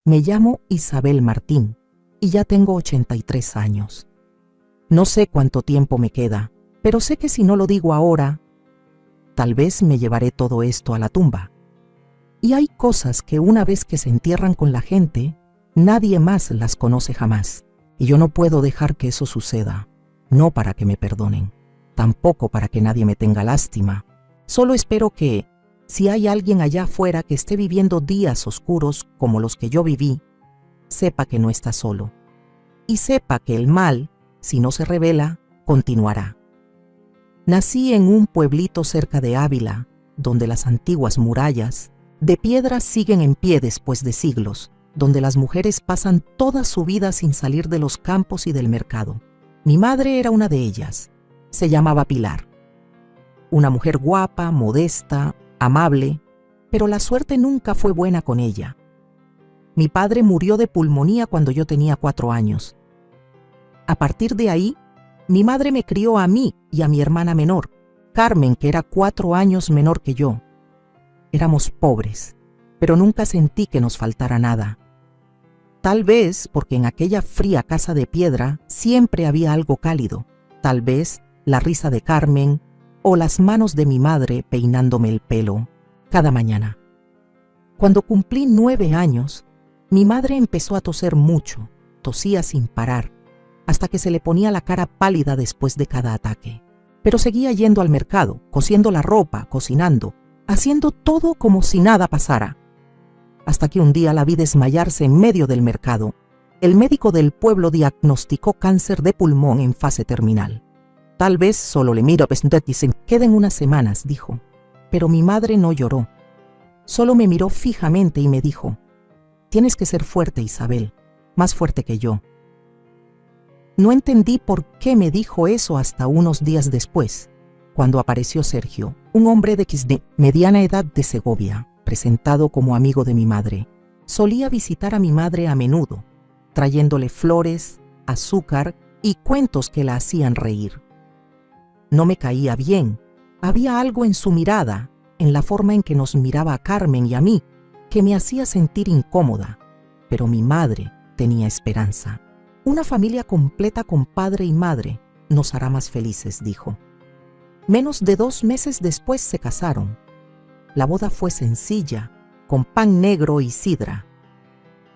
Me llamo Isabel Martín y ya tengo 83 años. No sé cuánto tiempo me queda, pero sé que si no lo digo ahora, tal vez me llevaré todo esto a la tumba. Y hay cosas que una vez que se entierran con la gente, nadie más las conoce jamás. Y yo no puedo dejar que eso suceda, no para que me perdonen, tampoco para que nadie me tenga lástima. Solo espero que, si hay alguien allá afuera que esté viviendo días oscuros como los que yo viví, sepa que no está solo. Y sepa que el mal, si no se revela, continuará. Nací en un pueblito cerca de Ávila, donde las antiguas murallas de piedra siguen en pie después de siglos, donde las mujeres pasan toda su vida sin salir de los campos y del mercado. Mi madre era una de ellas. Se llamaba Pilar. Una mujer guapa, modesta, amable, pero la suerte nunca fue buena con ella. Mi padre murió de pulmonía cuando yo tenía 4 años. A partir de ahí, mi madre me crió a mí y a mi hermana menor, Carmen, que era 4 años menor que yo. Éramos pobres, pero nunca sentí que nos faltara nada. Tal vez porque en aquella fría casa de piedra siempre había algo cálido. Tal vez la risa de Carmen o las manos de mi madre peinándome el pelo cada mañana. Cuando cumplí 9 años, mi madre empezó a toser mucho, tosía sin parar, hasta que se le ponía la cara pálida después de cada ataque. Pero seguía yendo al mercado, cosiendo la ropa, cocinando, haciendo todo como si nada pasara. Hasta que un día la vi desmayarse en medio del mercado. El médico del pueblo diagnosticó cáncer de pulmón en fase terminal. Tal vez solo le miro y se queden unas semanas, dijo. Pero mi madre no lloró. Solo me miró fijamente y me dijo: tienes que ser fuerte, Isabel, más fuerte que yo. No entendí por qué me dijo eso hasta unos días después, cuando apareció Sergio, un hombre de mediana edad de Segovia, presentado como amigo de mi madre. Solía visitar a mi madre a menudo, trayéndole flores, azúcar y cuentos que la hacían reír. No me caía bien. Había algo en su mirada, en la forma en que nos miraba a Carmen y a mí, que me hacía sentir incómoda. Pero mi madre tenía esperanza. Una familia completa con padre y madre nos hará más felices, dijo. Menos de 2 meses después se casaron. La boda fue sencilla, con pan negro y sidra.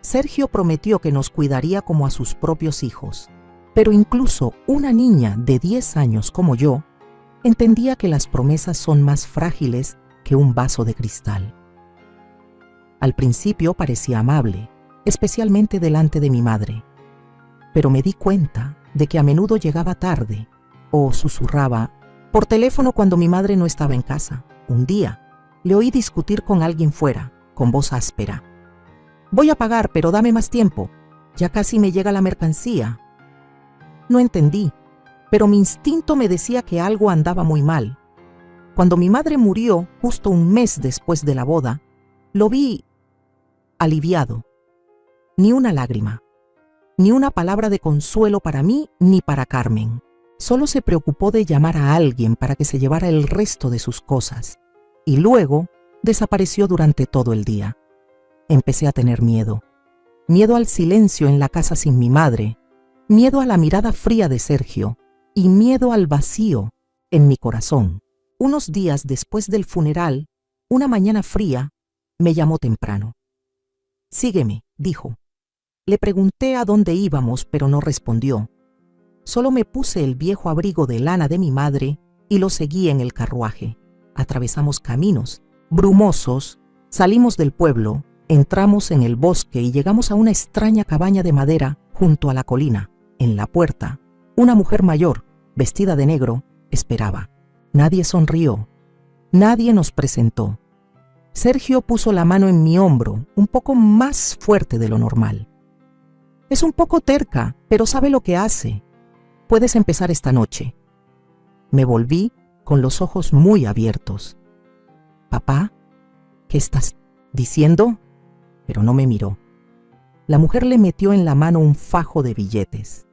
Sergio prometió que nos cuidaría como a sus propios hijos, pero incluso una niña de 10 años como yo entendía que las promesas son más frágiles que un vaso de cristal. Al principio parecía amable, especialmente delante de mi madre, pero me di cuenta de que a menudo llegaba tarde o susurraba por teléfono cuando mi madre no estaba en casa. Un día le oí discutir con alguien fuera, con voz áspera. Voy a pagar, pero dame más tiempo. Ya casi me llega la mercancía. No entendí, pero mi instinto me decía que algo andaba muy mal. Cuando mi madre murió, justo un mes después de la boda, lo vi aliviado. Ni una lágrima, ni una palabra de consuelo para mí ni para Carmen. Solo se preocupó de llamar a alguien para que se llevara el resto de sus cosas. Y luego desapareció durante todo el día. Empecé a tener miedo. Miedo al silencio en la casa sin mi madre, miedo a la mirada fría de Sergio y miedo al vacío en mi corazón. Unos días después del funeral, una mañana fría, me llamó temprano. Sígueme, dijo. Le pregunté a dónde íbamos, pero no respondió. Solo me puse el viejo abrigo de lana de mi madre y lo seguí en el carruaje. Atravesamos caminos brumosos, salimos del pueblo, entramos en el bosque y llegamos a una extraña cabaña de madera junto a la colina. En la puerta, una mujer mayor, vestida de negro, esperaba. Nadie sonrió. Nadie nos presentó. Sergio puso la mano en mi hombro, un poco más fuerte de lo normal. Es un poco terca, pero sabe lo que hace. Puedes empezar esta noche. Me volví con los ojos muy abiertos. Papá, ¿qué estás diciendo? Pero no me miró. La mujer le metió en la mano un fajo de billetes.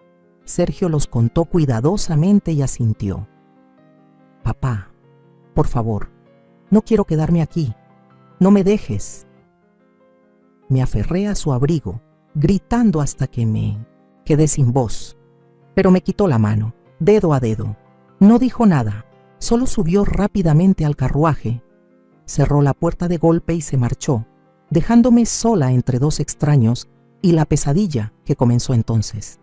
Sergio los contó cuidadosamente y asintió. Papá, por favor, no quiero quedarme aquí. No me dejes. Me aferré a su abrigo, gritando hasta que me quedé sin voz. Pero me quitó la mano, dedo a dedo. No dijo nada, solo subió rápidamente al carruaje, cerró la puerta de golpe y se marchó, dejándome sola entre dos extraños y la pesadilla que comenzó entonces.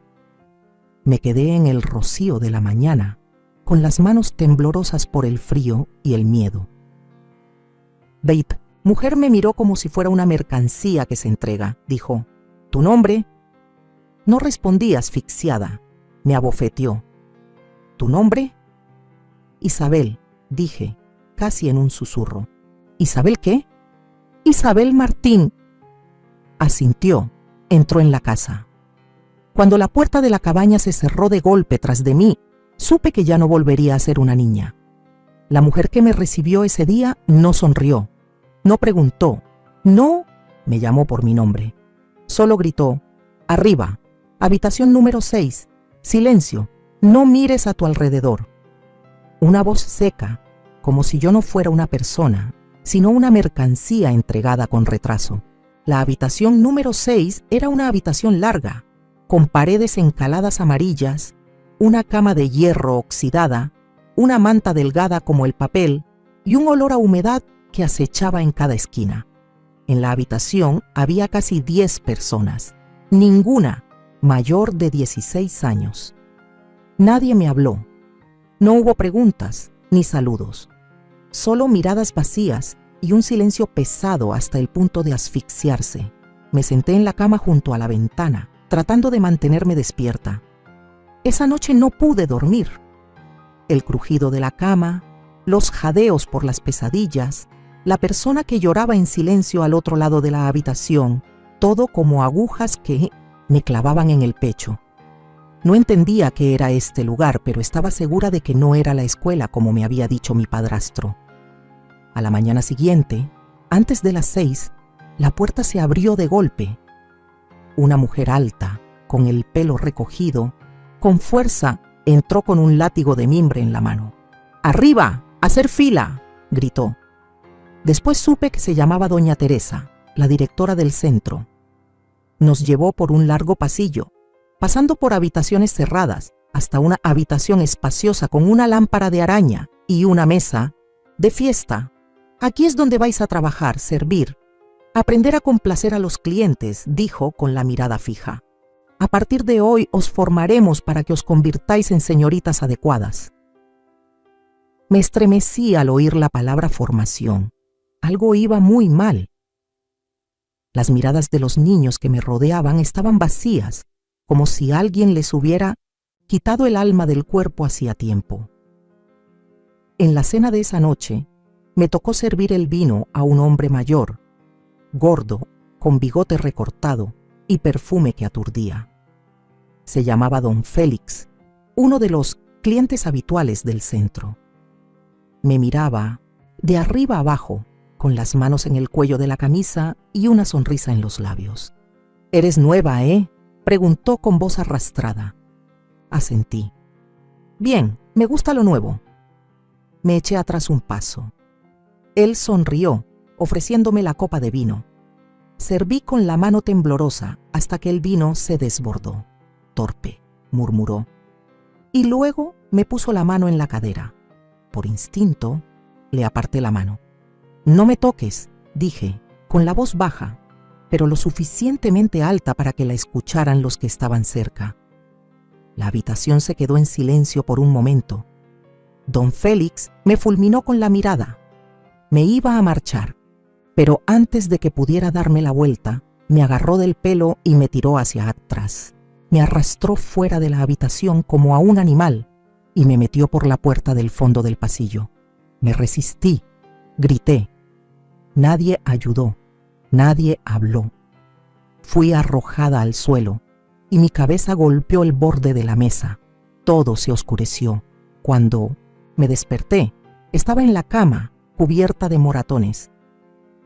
Me quedé en el rocío de la mañana, con las manos temblorosas por el frío y el miedo. Beit, mujer me miró como si fuera una mercancía que se entrega. Dijo, ¿tu nombre? No respondí asfixiada. Me abofeteó. ¿Tu nombre? Isabel, dije, casi en un susurro. ¿Isabel qué? Isabel Martín. Asintió. Entró en la casa. Cuando la puerta de la cabaña se cerró de golpe tras de mí, supe que ya no volvería a ser una niña. La mujer que me recibió ese día no sonrió, no preguntó, no me llamó por mi nombre. Solo gritó, arriba, habitación número 6, silencio, no mires a tu alrededor. Una voz seca, como si yo no fuera una persona, sino una mercancía entregada con retraso. La habitación número 6 era una habitación larga, con paredes encaladas amarillas, una cama de hierro oxidada, una manta delgada como el papel y un olor a humedad que acechaba en cada esquina. En la habitación había casi 10 personas, ninguna mayor de 16 años. Nadie me habló. No hubo preguntas ni saludos, solo miradas vacías y un silencio pesado hasta el punto de asfixiarse. Me senté en la cama junto a la ventana, tratando de mantenerme despierta. Esa noche no pude dormir. El crujido de la cama, los jadeos por las pesadillas, la persona que lloraba en silencio al otro lado de la habitación, todo como agujas que me clavaban en el pecho. No entendía qué era este lugar, pero estaba segura de que no era la escuela como me había dicho mi padrastro. A la mañana siguiente, antes de las 6, la puerta se abrió de golpe. Una mujer alta, con el pelo recogido, con fuerza, entró con un látigo de mimbre en la mano. ¡Arriba! ¡Hacer fila!, gritó. Después supe que se llamaba doña Teresa, la directora del centro. Nos llevó por un largo pasillo, pasando por habitaciones cerradas, hasta una habitación espaciosa con una lámpara de araña y una mesa de fiesta. Aquí es donde vais a trabajar, servir, aprender a complacer a los clientes, dijo con la mirada fija. A partir de hoy os formaremos para que os convirtáis en señoritas adecuadas. Me estremecí al oír la palabra formación. Algo iba muy mal. Las miradas de los niños que me rodeaban estaban vacías, como si alguien les hubiera quitado el alma del cuerpo hacía tiempo. En la cena de esa noche, me tocó servir el vino a un hombre mayor, gordo, con bigote recortado y perfume que aturdía. Se llamaba Don Félix, uno de los clientes habituales del centro. Me miraba de arriba abajo, con las manos en el cuello de la camisa y una sonrisa en los labios. «¿Eres nueva, preguntó con voz arrastrada. Asentí. «Bien, me gusta lo nuevo». Me eché atrás un paso. Él sonrió, ofreciéndome la copa de vino. Serví con la mano temblorosa hasta que el vino se desbordó. «Torpe», murmuró. Y luego me puso la mano en la cadera. Por instinto, le aparté la mano. «No me toques», dije, con la voz baja, pero lo suficientemente alta para que la escucharan los que estaban cerca. La habitación se quedó en silencio por un momento. Don Félix me fulminó con la mirada. Me iba a marchar, pero antes de que pudiera darme la vuelta, me agarró del pelo y me tiró hacia atrás. Me arrastró fuera de la habitación como a un animal y me metió por la puerta del fondo del pasillo. Me resistí, grité. Nadie ayudó, nadie habló. Fui arrojada al suelo y mi cabeza golpeó el borde de la mesa. Todo se oscureció. Cuando me desperté, estaba en la cama, cubierta de moratones.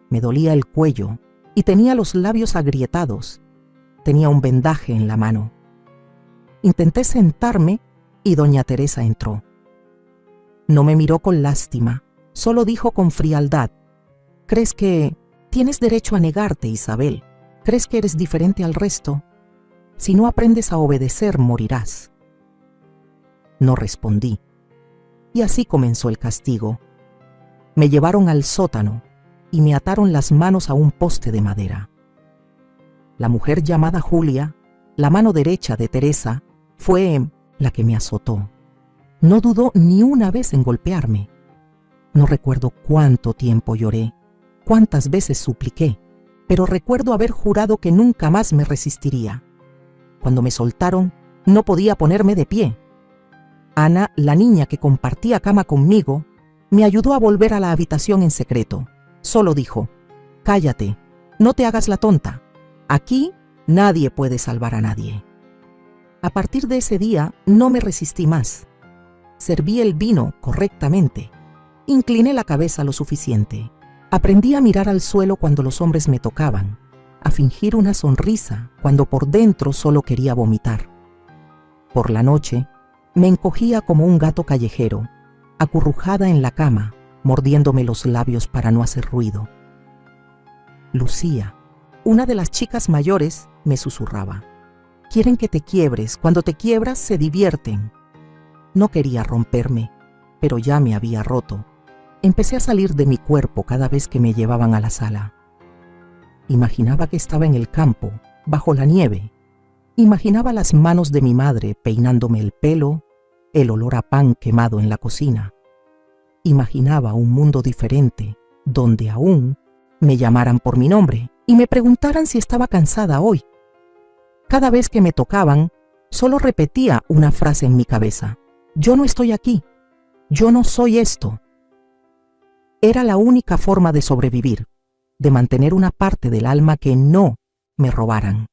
Me dolía el cuello y tenía los labios agrietados. Tenía un vendaje en la mano. Intenté sentarme y doña Teresa entró. No me miró con lástima, solo dijo con frialdad: «¿Crees que tienes derecho a negarte, Isabel? ¿Crees que eres diferente al resto? Si no aprendes a obedecer, morirás. No respondí. Y así comenzó el castigo. Me llevaron al sótano y me ataron las manos a un poste de madera. La mujer llamada Julia, la mano derecha de Teresa, fue la que me azotó. No dudó ni una vez en golpearme. No recuerdo cuánto tiempo lloré, cuántas veces supliqué, pero recuerdo haber jurado que nunca más me resistiría. Cuando me soltaron, no podía ponerme de pie. Ana, la niña que compartía cama conmigo, me ayudó a volver a la habitación en secreto. Solo dijo: «Cállate, no te hagas la tonta. Aquí nadie puede salvar a nadie». A partir de ese día no me resistí más. Serví el vino correctamente. Incliné la cabeza lo suficiente. Aprendí a mirar al suelo cuando los hombres me tocaban, a fingir una sonrisa cuando por dentro solo quería vomitar. Por la noche, me encogía como un gato callejero, acurrujada en la cama, mordiéndome los labios para no hacer ruido. Lucía, una de las chicas mayores, me susurraba: «Quieren que te quiebres, cuando te quiebras se divierten». No quería romperme, pero ya me había roto. Empecé a salir de mi cuerpo cada vez que me llevaban a la sala. Imaginaba que estaba en el campo, bajo la nieve. Imaginaba las manos de mi madre peinándome el pelo, el olor a pan quemado en la cocina. Imaginaba un mundo diferente, donde aún me llamaran por mi nombre y me preguntaran si estaba cansada hoy. Cada vez que me tocaban, solo repetía una frase en mi cabeza: «Yo no estoy aquí. Yo no soy esto». Era la única forma de sobrevivir, de mantener una parte del alma que no me robaran.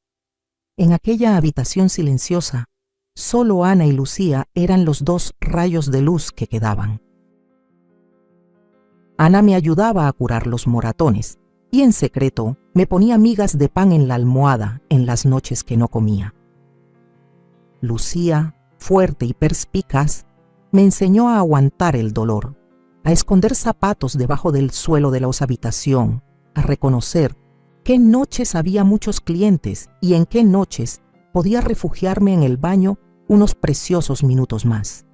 En aquella habitación silenciosa, solo Ana y Lucía eran los dos rayos de luz que quedaban. Ana me ayudaba a curar los moratones y en secreto me ponía migas de pan en la almohada en las noches que no comía. Lucía, fuerte y perspicaz, me enseñó a aguantar el dolor, a esconder zapatos debajo del suelo de la habitación, a reconocer qué noches había muchos clientes y en qué noches podía refugiarme en el baño unos preciosos minutos más.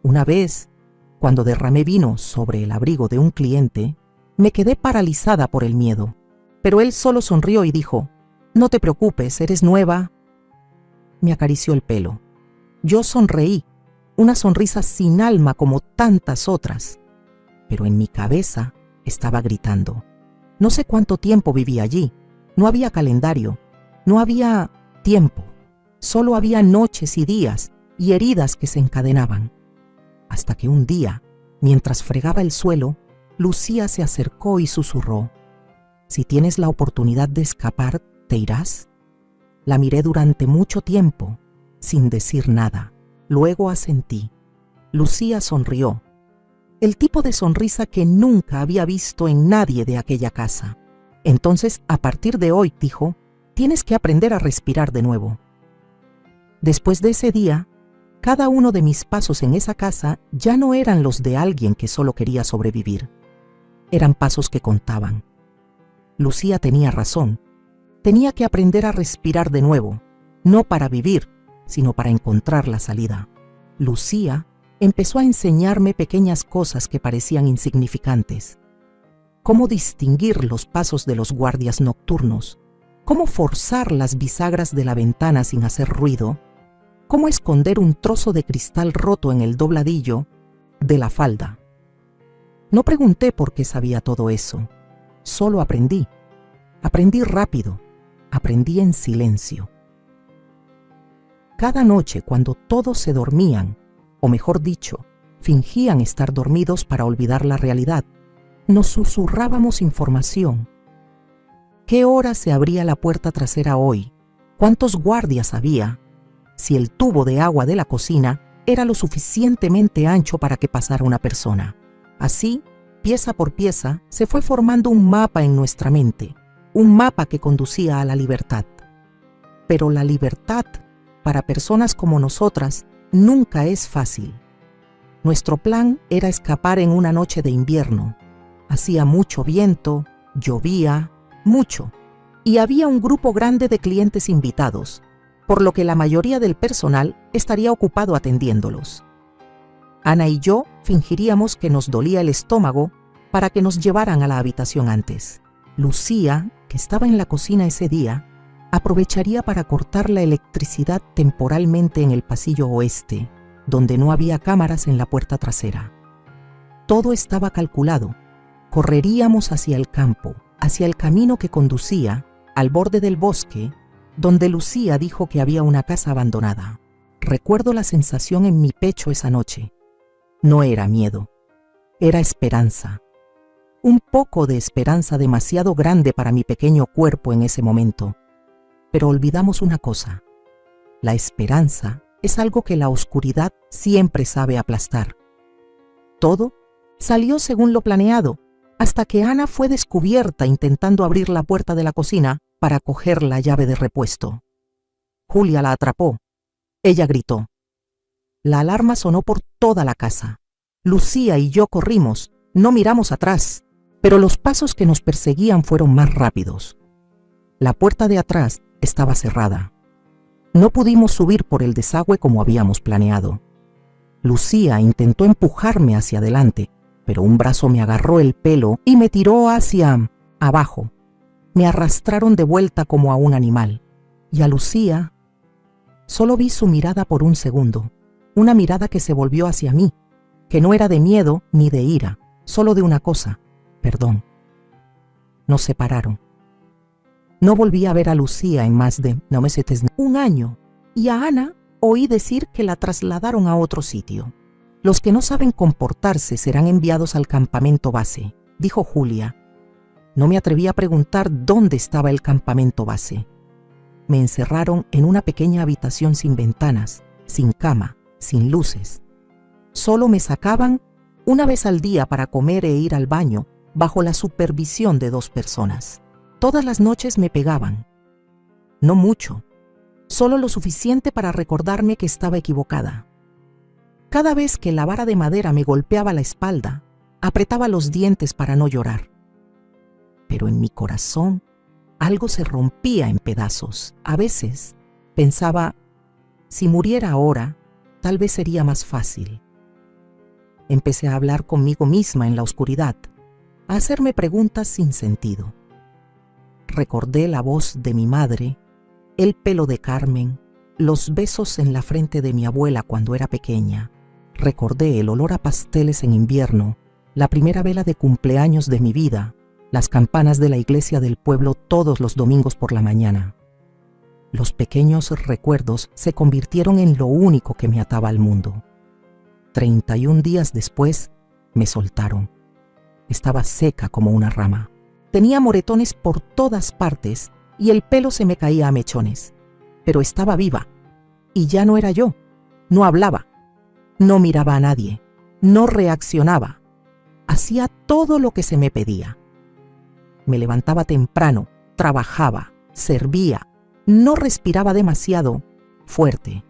Una vez, cuando derramé vino sobre el abrigo de un cliente, me quedé paralizada por el miedo, pero él solo sonrió y dijo: «No te preocupes, eres nueva». Me acarició el pelo. Yo sonreí, una sonrisa sin alma como tantas otras, pero en mi cabeza estaba gritando. No sé cuánto tiempo viví allí. No había calendario, no había tiempo, solo había noches y días y heridas que se encadenaban. Hasta que un día, mientras fregaba el suelo, Lucía se acercó y susurró: «Si tienes la oportunidad de escapar, ¿te irás?». La miré durante mucho tiempo, sin decir nada. Luego asentí. Lucía sonrió, el tipo de sonrisa que nunca había visto en nadie de aquella casa. Entonces, a partir de hoy, dijo, tienes que aprender a respirar de nuevo. Después de ese día, cada uno de mis pasos en esa casa ya no eran los de alguien que solo quería sobrevivir. Eran pasos que contaban. Lucía tenía razón. Tenía que aprender a respirar de nuevo, no para vivir, sino para encontrar la salida. Lucía empezó a enseñarme pequeñas cosas que parecían insignificantes. Cómo distinguir los pasos de los guardias nocturnos, cómo forzar las bisagras de la ventana sin hacer ruido, cómo esconder un trozo de cristal roto en el dobladillo de la falda. No pregunté por qué sabía todo eso, solo aprendí. Aprendí rápido, aprendí en silencio. Cada noche, cuando todos se dormían, o mejor dicho, fingían estar dormidos para olvidar la realidad, nos susurrábamos información. ¿Qué hora se abría la puerta trasera hoy? ¿Cuántos guardias había? Si el tubo de agua de la cocina era lo suficientemente ancho para que pasara una persona. Así, pieza por pieza, se fue formando un mapa en nuestra mente, un mapa que conducía a la libertad. Pero la libertad, para personas como nosotras, nunca es fácil. Nuestro plan era escapar en una noche de invierno. Hacía mucho viento, llovía, mucho. y había un grupo grande de clientes invitados, por lo que la mayoría del personal estaría ocupado atendiéndolos. Ana y yo fingiríamos que nos dolía el estómago para que nos llevaran a la habitación antes. Lucía, que estaba en la cocina ese día, aprovecharía para cortar la electricidad temporalmente en el pasillo oeste, donde no había cámaras en la puerta trasera. Todo estaba calculado. Correríamos hacia el campo, hacia el camino que conducía al borde del bosque, donde Lucía dijo que había una casa abandonada. Recuerdo la sensación en mi pecho esa noche. No era miedo, era esperanza. Un poco de esperanza demasiado grande para mi pequeño cuerpo en ese momento. Pero olvidamos una cosa. La esperanza es algo que la oscuridad siempre sabe aplastar. Todo salió según lo planeado, hasta que Ana fue descubierta intentando abrir la puerta de la cocina para coger la llave de repuesto. Julia la atrapó. Ella gritó. La alarma sonó por toda la casa. Lucía y yo corrimos, no miramos atrás, pero los pasos que nos perseguían fueron más rápidos. La puerta de atrás estaba cerrada. No pudimos subir por el desagüe como habíamos planeado. Lucía intentó empujarme hacia adelante, pero un brazo me agarró el pelo y me tiró hacia abajo. Me arrastraron de vuelta como a un animal. Y a Lucía solo vi su mirada por un segundo, una mirada que se volvió hacia mí, que no era de miedo ni de ira, solo de una cosa, perdón. Nos separaron. No volví a ver a Lucía en más de un año, y a Ana oí decir que la trasladaron a otro sitio. Los que no saben comportarse serán enviados al campamento base, dijo Julia. No me atreví a preguntar dónde estaba el campamento base. Me encerraron en una pequeña habitación sin ventanas, sin cama, sin luces. Solo me sacaban una vez al día para comer e ir al baño, bajo la supervisión de 2 personas. Todas las noches me pegaban. No mucho, solo lo suficiente para recordarme que estaba equivocada. Cada vez que la vara de madera me golpeaba la espalda, apretaba los dientes para no llorar. Pero en mi corazón algo se rompía en pedazos. A veces pensaba, si muriera ahora, tal vez sería más fácil. Empecé a hablar conmigo misma en la oscuridad, a hacerme preguntas sin sentido. Recordé la voz de mi madre, el pelo de Carmen, los besos en la frente de mi abuela cuando era pequeña. Recordé el olor a pasteles en invierno, la primera vela de cumpleaños de mi vida, las campanas de la iglesia del pueblo todos los domingos por la mañana. Los pequeños recuerdos se convirtieron en lo único que me ataba al mundo. 31 días después, me soltaron. Estaba seca como una rama. Tenía moretones por todas partes y el pelo se me caía a mechones. Pero estaba viva. Y ya no era yo. No hablaba. No miraba a nadie. No reaccionaba. Hacía todo lo que se me pedía. Me levantaba temprano, trabajaba, servía. No respiraba demasiado fuerte.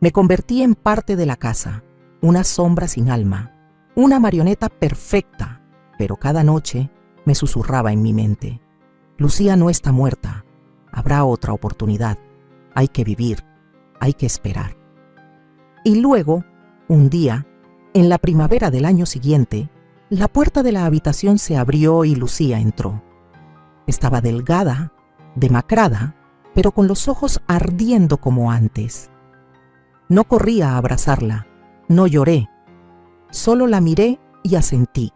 Me convertí en parte de la casa, una sombra sin alma, una marioneta perfecta, pero cada noche me susurraba en mi mente: Lucía no está muerta, habrá otra oportunidad, hay que vivir, hay que esperar. Y luego, un día, en la primavera del año siguiente, la puerta de la habitación se abrió y Lucía entró. Estaba delgada, demacrada, pero con los ojos ardiendo como antes. No corrí a abrazarla, no lloré, solo la miré y asentí.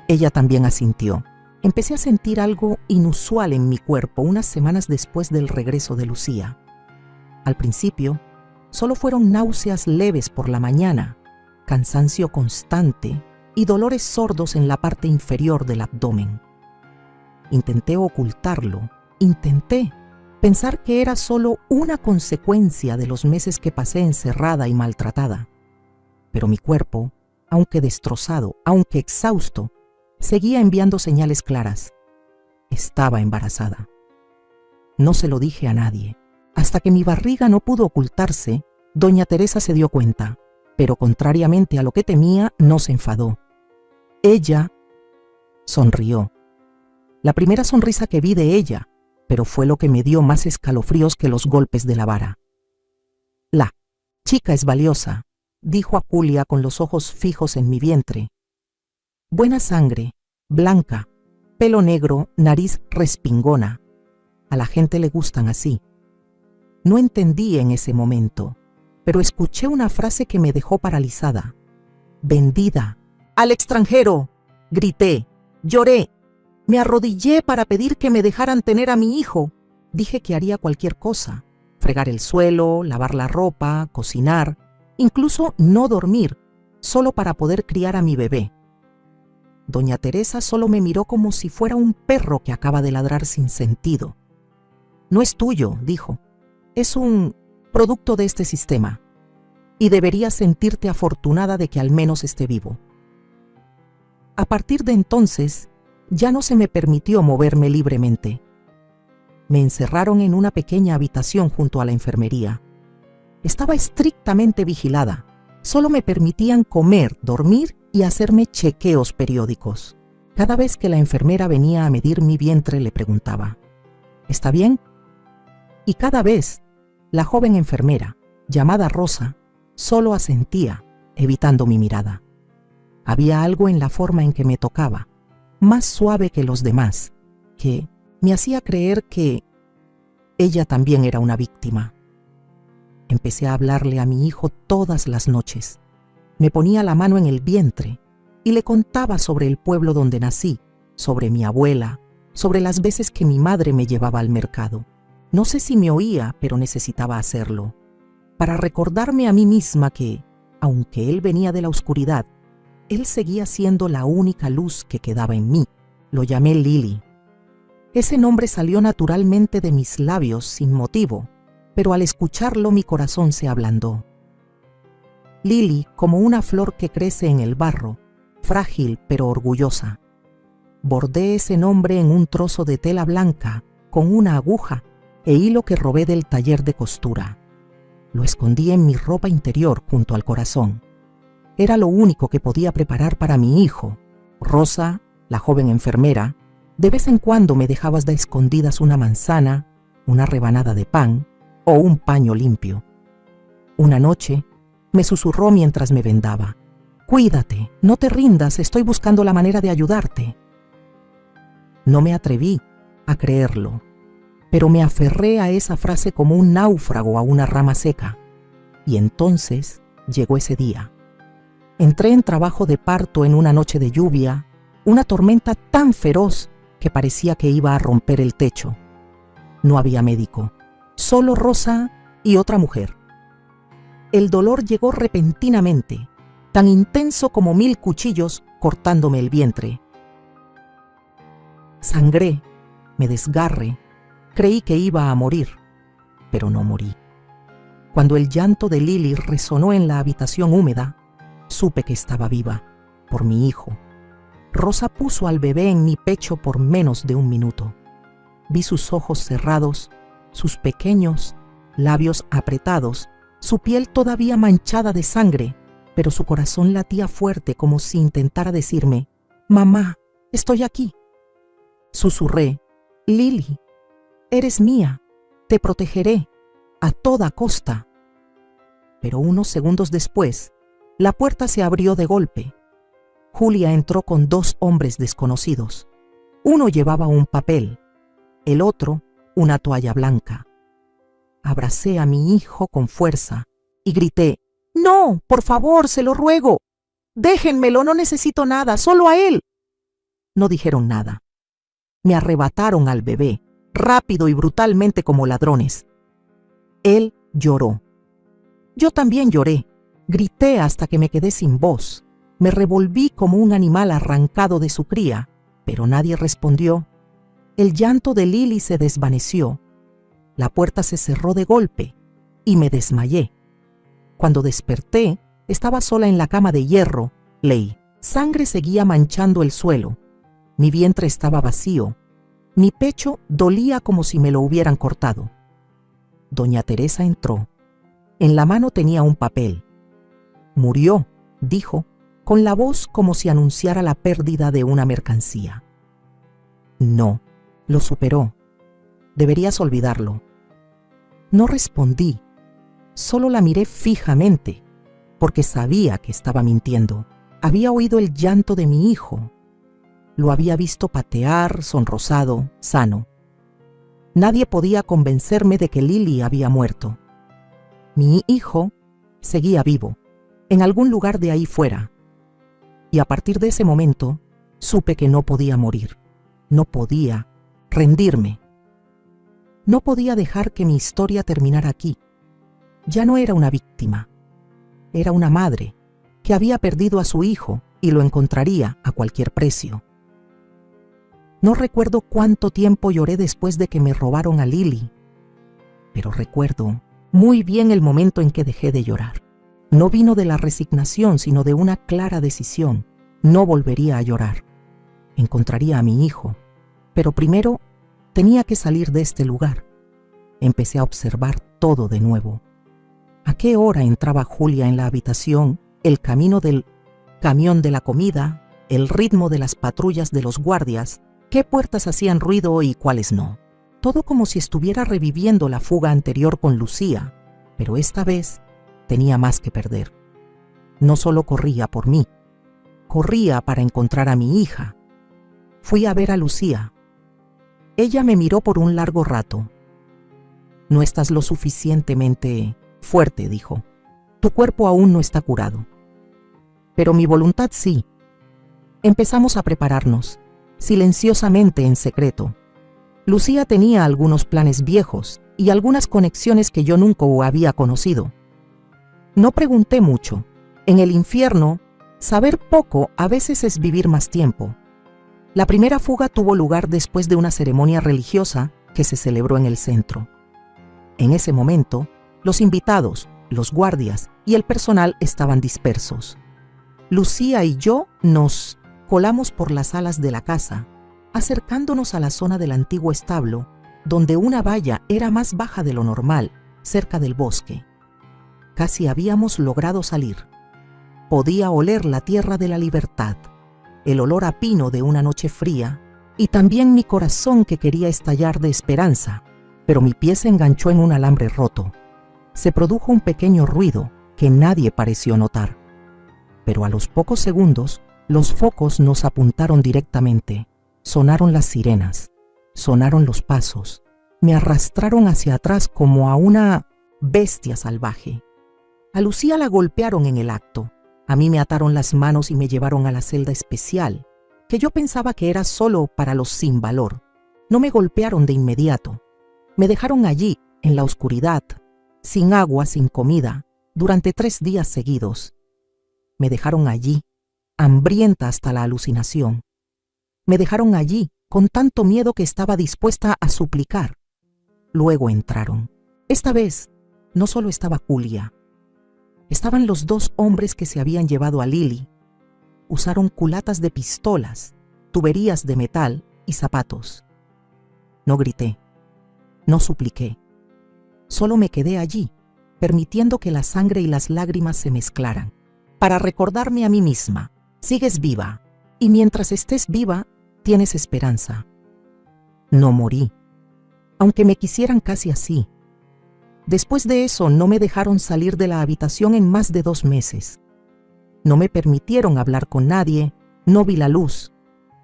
Ella también asintió. Empecé a sentir algo inusual en mi cuerpo unas semanas después del regreso de Lucía. Al principio, solo fueron náuseas leves por la mañana, cansancio constante y dolores sordos en la parte inferior del abdomen. Intenté ocultarlo, intenté pensar que era solo una consecuencia de los meses que pasé encerrada y maltratada. Pero mi cuerpo, aunque destrozado, aunque exhausto, seguía enviando señales claras. Estaba embarazada. No se lo dije a nadie. Hasta que mi barriga no pudo ocultarse, doña Teresa se dio cuenta, pero contrariamente a lo que temía, no se enfadó. Ella sonrió. La primera sonrisa que vi de ella, pero fue lo que me dio más escalofríos que los golpes de la vara. La chica es valiosa, dijo a Julia con los ojos fijos en mi vientre. Buena sangre, blanca, pelo negro, nariz respingona. A la gente le gustan así. No entendí en ese momento, pero escuché una frase que me dejó paralizada. Vendida. ¡Al extranjero! Grité, lloré. Me arrodillé para pedir que me dejaran tener a mi hijo. Dije que haría cualquier cosa. Fregar el suelo, lavar la ropa, cocinar, incluso no dormir, solo para poder criar a mi bebé. Doña Teresa solo me miró como si fuera un perro que acaba de ladrar sin sentido. No es tuyo, dijo. Es un producto de este sistema. Y deberías sentirte afortunada de que al menos esté vivo. A partir de entonces, ya no se me permitió moverme libremente. Me encerraron en una pequeña habitación junto a la enfermería. Estaba estrictamente vigilada. Solo me permitían comer, dormir y hacerme chequeos periódicos. Cada vez que la enfermera venía a medir mi vientre le preguntaba, ¿está bien? Y cada vez, la joven enfermera, llamada Rosa, solo asentía, evitando mi mirada. Había algo en la forma en que me tocaba, más suave que los demás, que me hacía creer que ella también era una víctima. Empecé a hablarle a mi hijo todas las noches. Me ponía la mano en el vientre y le contaba sobre el pueblo donde nací, sobre mi abuela, sobre las veces que mi madre me llevaba al mercado. No sé si me oía, pero necesitaba hacerlo, para recordarme a mí misma que, aunque él venía de la oscuridad, él seguía siendo la única luz que quedaba en mí. Lo llamé Lily. Ese nombre salió naturalmente de mis labios sin motivo, pero al escucharlo mi corazón se ablandó. Lily, como una flor que crece en el barro, frágil pero orgullosa. Bordé ese nombre en un trozo de tela blanca con una aguja e hilo que robé del taller de costura. Lo escondí en mi ropa interior junto al corazón. Era lo único que podía preparar para mi hijo. Rosa, la joven enfermera, de vez en cuando me dejaba de escondidas una manzana, una rebanada de pan o un paño limpio. Una noche me susurró mientras me vendaba. «Cuídate, no te rindas, estoy buscando la manera de ayudarte». No me atreví a creerlo, pero me aferré a esa frase como un náufrago a una rama seca. Y entonces llegó ese día. Entré en trabajo de parto en una noche de lluvia, una tormenta tan feroz que parecía que iba a romper el techo. No había médico, solo Rosa y otra mujer. El dolor llegó repentinamente, tan intenso como 1000 cuchillos cortándome el vientre. Sangré, me desgarré, creí que iba a morir, pero no morí. Cuando el llanto de Lily resonó en la habitación húmeda, supe que estaba viva, por mi hijo. Rosa puso al bebé en mi pecho por menos de 1 minuto. Vi sus ojos cerrados, sus pequeños labios apretados, su piel todavía manchada de sangre, pero su corazón latía fuerte como si intentara decirme, «Mamá, estoy aquí». Susurré, «Lily, eres mía, te protegeré, a toda costa». Pero unos segundos después, la puerta se abrió de golpe. Julia entró con 2 hombres desconocidos. Uno llevaba un papel, el otro una toalla blanca. Abracé a mi hijo con fuerza y grité, «No, por favor, se lo ruego. Déjenmelo, no necesito nada, solo a él». No dijeron nada. Me arrebataron al bebé, rápido y brutalmente como ladrones. Él lloró. Yo también lloré. Grité hasta que me quedé sin voz. Me revolví como un animal arrancado de su cría, pero nadie respondió. El llanto de Lily se desvaneció. La puerta se cerró de golpe y me desmayé. Cuando desperté, estaba sola en la cama de hierro. Leí. Sangre seguía manchando el suelo. Mi vientre estaba vacío. Mi pecho dolía como si me lo hubieran cortado. Doña Teresa entró. En la mano tenía un papel. «Murió», dijo, con la voz como si anunciara la pérdida de una mercancía. No, lo superó. Deberías olvidarlo. No respondí, solo la miré fijamente, porque sabía que estaba mintiendo. Había oído el llanto de mi hijo. Lo había visto patear, sonrosado, sano. Nadie podía convencerme de que Lily había muerto. Mi hijo seguía vivo, en algún lugar de ahí fuera. Y a partir de ese momento, supe que no podía morir. No podía rendirme. No podía dejar que mi historia terminara aquí. Ya no era una víctima. Era una madre que había perdido a su hijo y lo encontraría a cualquier precio. No recuerdo cuánto tiempo lloré después de que me robaron a Lily, pero recuerdo muy bien el momento en que dejé de llorar. No vino de la resignación, sino de una clara decisión. No volvería a llorar. Encontraría a mi hijo, pero primero tenía que salir de este lugar. Empecé a observar todo de nuevo. ¿A qué hora entraba Julia en la habitación? El camino del camión de la comida, el ritmo de las patrullas de los guardias, qué puertas hacían ruido y cuáles no. Todo como si estuviera reviviendo la fuga anterior con Lucía, pero esta vez tenía más que perder. No solo corría por mí, corría para encontrar a mi hija. Fui a ver a Lucía. Ella me miró por un largo rato. No estás lo suficientemente fuerte, dijo. Tu cuerpo aún no está curado. Pero mi voluntad sí. Empezamos a prepararnos, silenciosamente en secreto. Lucía tenía algunos planes viejos y algunas conexiones que yo nunca había conocido. No pregunté mucho. En el infierno, saber poco a veces es vivir más tiempo. La primera fuga tuvo lugar después de una ceremonia religiosa que se celebró en el centro. En ese momento, los invitados, los guardias y el personal estaban dispersos. Lucía y yo nos colamos por las alas de la casa, acercándonos a la zona del antiguo establo, donde una valla era más baja de lo normal, cerca del bosque. Casi habíamos logrado salir. Podía oler la tierra de la libertad, el olor a pino de una noche fría, y también mi corazón que quería estallar de esperanza, pero mi pie se enganchó en un alambre roto. Se produjo un pequeño ruido que nadie pareció notar. Pero a los pocos segundos, los focos nos apuntaron directamente. Sonaron las sirenas, sonaron los pasos. Me arrastraron hacia atrás como a una bestia salvaje. A Lucía la golpearon en el acto. A mí me ataron las manos y me llevaron a la celda especial, que yo pensaba que era solo para los sin valor. No me golpearon de inmediato. Me dejaron allí, en la oscuridad, sin agua, sin comida, durante 3 días seguidos. Me dejaron allí, hambrienta hasta la alucinación. Me dejaron allí, con tanto miedo que estaba dispuesta a suplicar. Luego entraron. Esta vez, no solo estaba Julia. Estaban los 2 hombres que se habían llevado a Lily. Usaron culatas de pistolas, tuberías de metal y zapatos. No grité, no supliqué. Solo me quedé allí, permitiendo que la sangre y las lágrimas se mezclaran, para recordarme a mí misma, sigues viva, y mientras estés viva, tienes esperanza. No morí, aunque me quisieran casi así. Después de eso no me dejaron salir de la habitación en más de 2 meses. No me permitieron hablar con nadie, no vi la luz.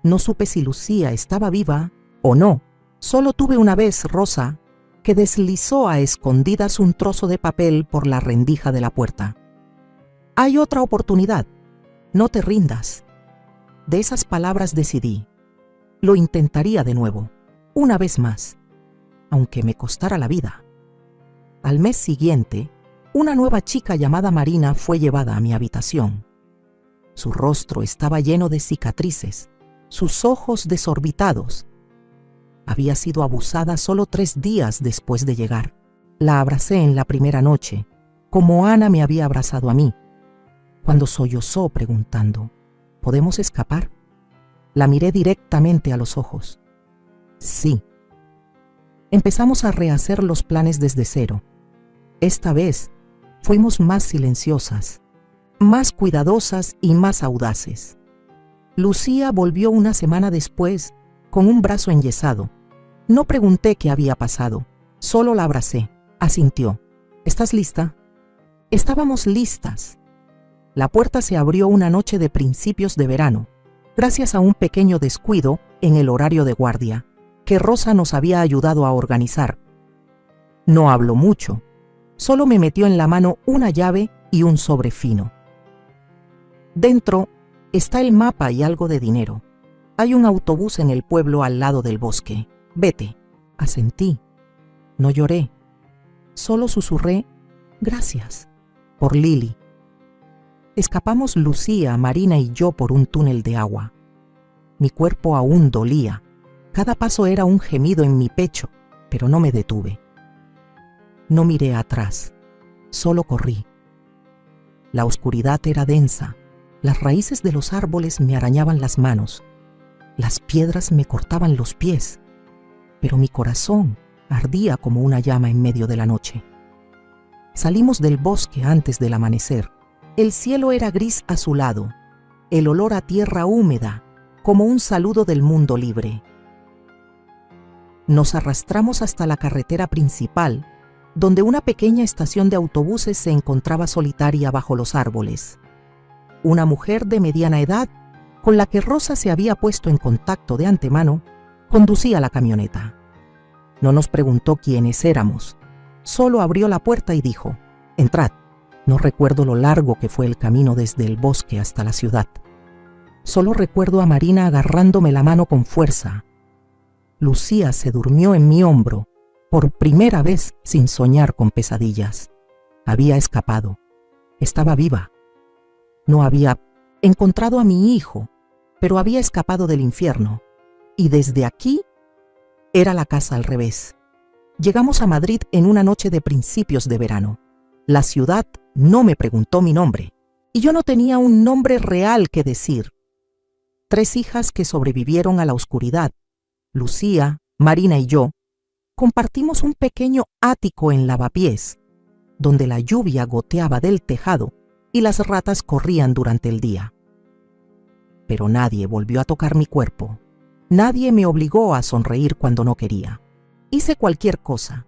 No supe si Lucía estaba viva o no. Solo tuve una vez Rosa, que deslizó a escondidas un trozo de papel por la rendija de la puerta. Hay otra oportunidad. No te rindas. De esas palabras decidí. Lo intentaría de nuevo, una vez más, aunque me costara la vida. Al mes siguiente, una nueva chica llamada Marina fue llevada a mi habitación. Su rostro estaba lleno de cicatrices, sus ojos desorbitados. Había sido abusada solo 3 días después de llegar. La abracé en la primera noche, como Ana me había abrazado a mí. Cuando sollozó preguntando, ¿podemos escapar? La miré directamente a los ojos. Sí. Empezamos a rehacer los planes desde cero. Esta vez fuimos más silenciosas, más cuidadosas y más audaces. Lucía volvió una semana después con un brazo enyesado. No pregunté qué había pasado, solo la abracé. Asintió. ¿Estás lista? Estábamos listas. La puerta se abrió una noche de principios de verano, gracias a un pequeño descuido en el horario de guardia, que Rosa nos había ayudado a organizar. No habló mucho, solo me metió en la mano una llave y un sobre fino. Dentro está el mapa y algo de dinero. Hay un autobús en el pueblo al lado del bosque. Vete. Asentí. No lloré. Solo susurré, gracias, por Lili. Escapamos Lucía, Marina y yo por un túnel de agua. Mi cuerpo aún dolía. Cada paso era un gemido en mi pecho, pero no me detuve. No miré atrás, solo corrí. La oscuridad era densa. Las raíces de los árboles me arañaban las manos. Las piedras me cortaban los pies, pero mi corazón ardía como una llama en medio de la noche. Salimos del bosque antes del amanecer. El cielo era gris azulado, el olor a tierra húmeda, como un saludo del mundo libre. Nos arrastramos hasta la carretera principal, donde una pequeña estación de autobuses se encontraba solitaria bajo los árboles. Una mujer de mediana edad, con la que Rosa se había puesto en contacto de antemano, conducía la camioneta. No nos preguntó quiénes éramos, solo abrió la puerta y dijo, «Entrad». No recuerdo lo largo que fue el camino desde el bosque hasta la ciudad. Solo recuerdo a Marina agarrándome la mano con fuerza. Lucía se durmió en mi hombro, por primera vez sin soñar con pesadillas. Había escapado. Estaba viva. No había encontrado a mi hijo, pero había escapado del infierno. Y desde aquí era la casa al revés. Llegamos a Madrid en una noche de principios de verano. La ciudad no me preguntó mi nombre, y yo no tenía un nombre real que decir. 3 hijas que sobrevivieron a la oscuridad, Lucía, Marina y yo, compartimos un pequeño ático en Lavapiés, donde la lluvia goteaba del tejado y las ratas corrían durante el día. Pero nadie volvió a tocar mi cuerpo. Nadie me obligó a sonreír cuando no quería. Hice cualquier cosa.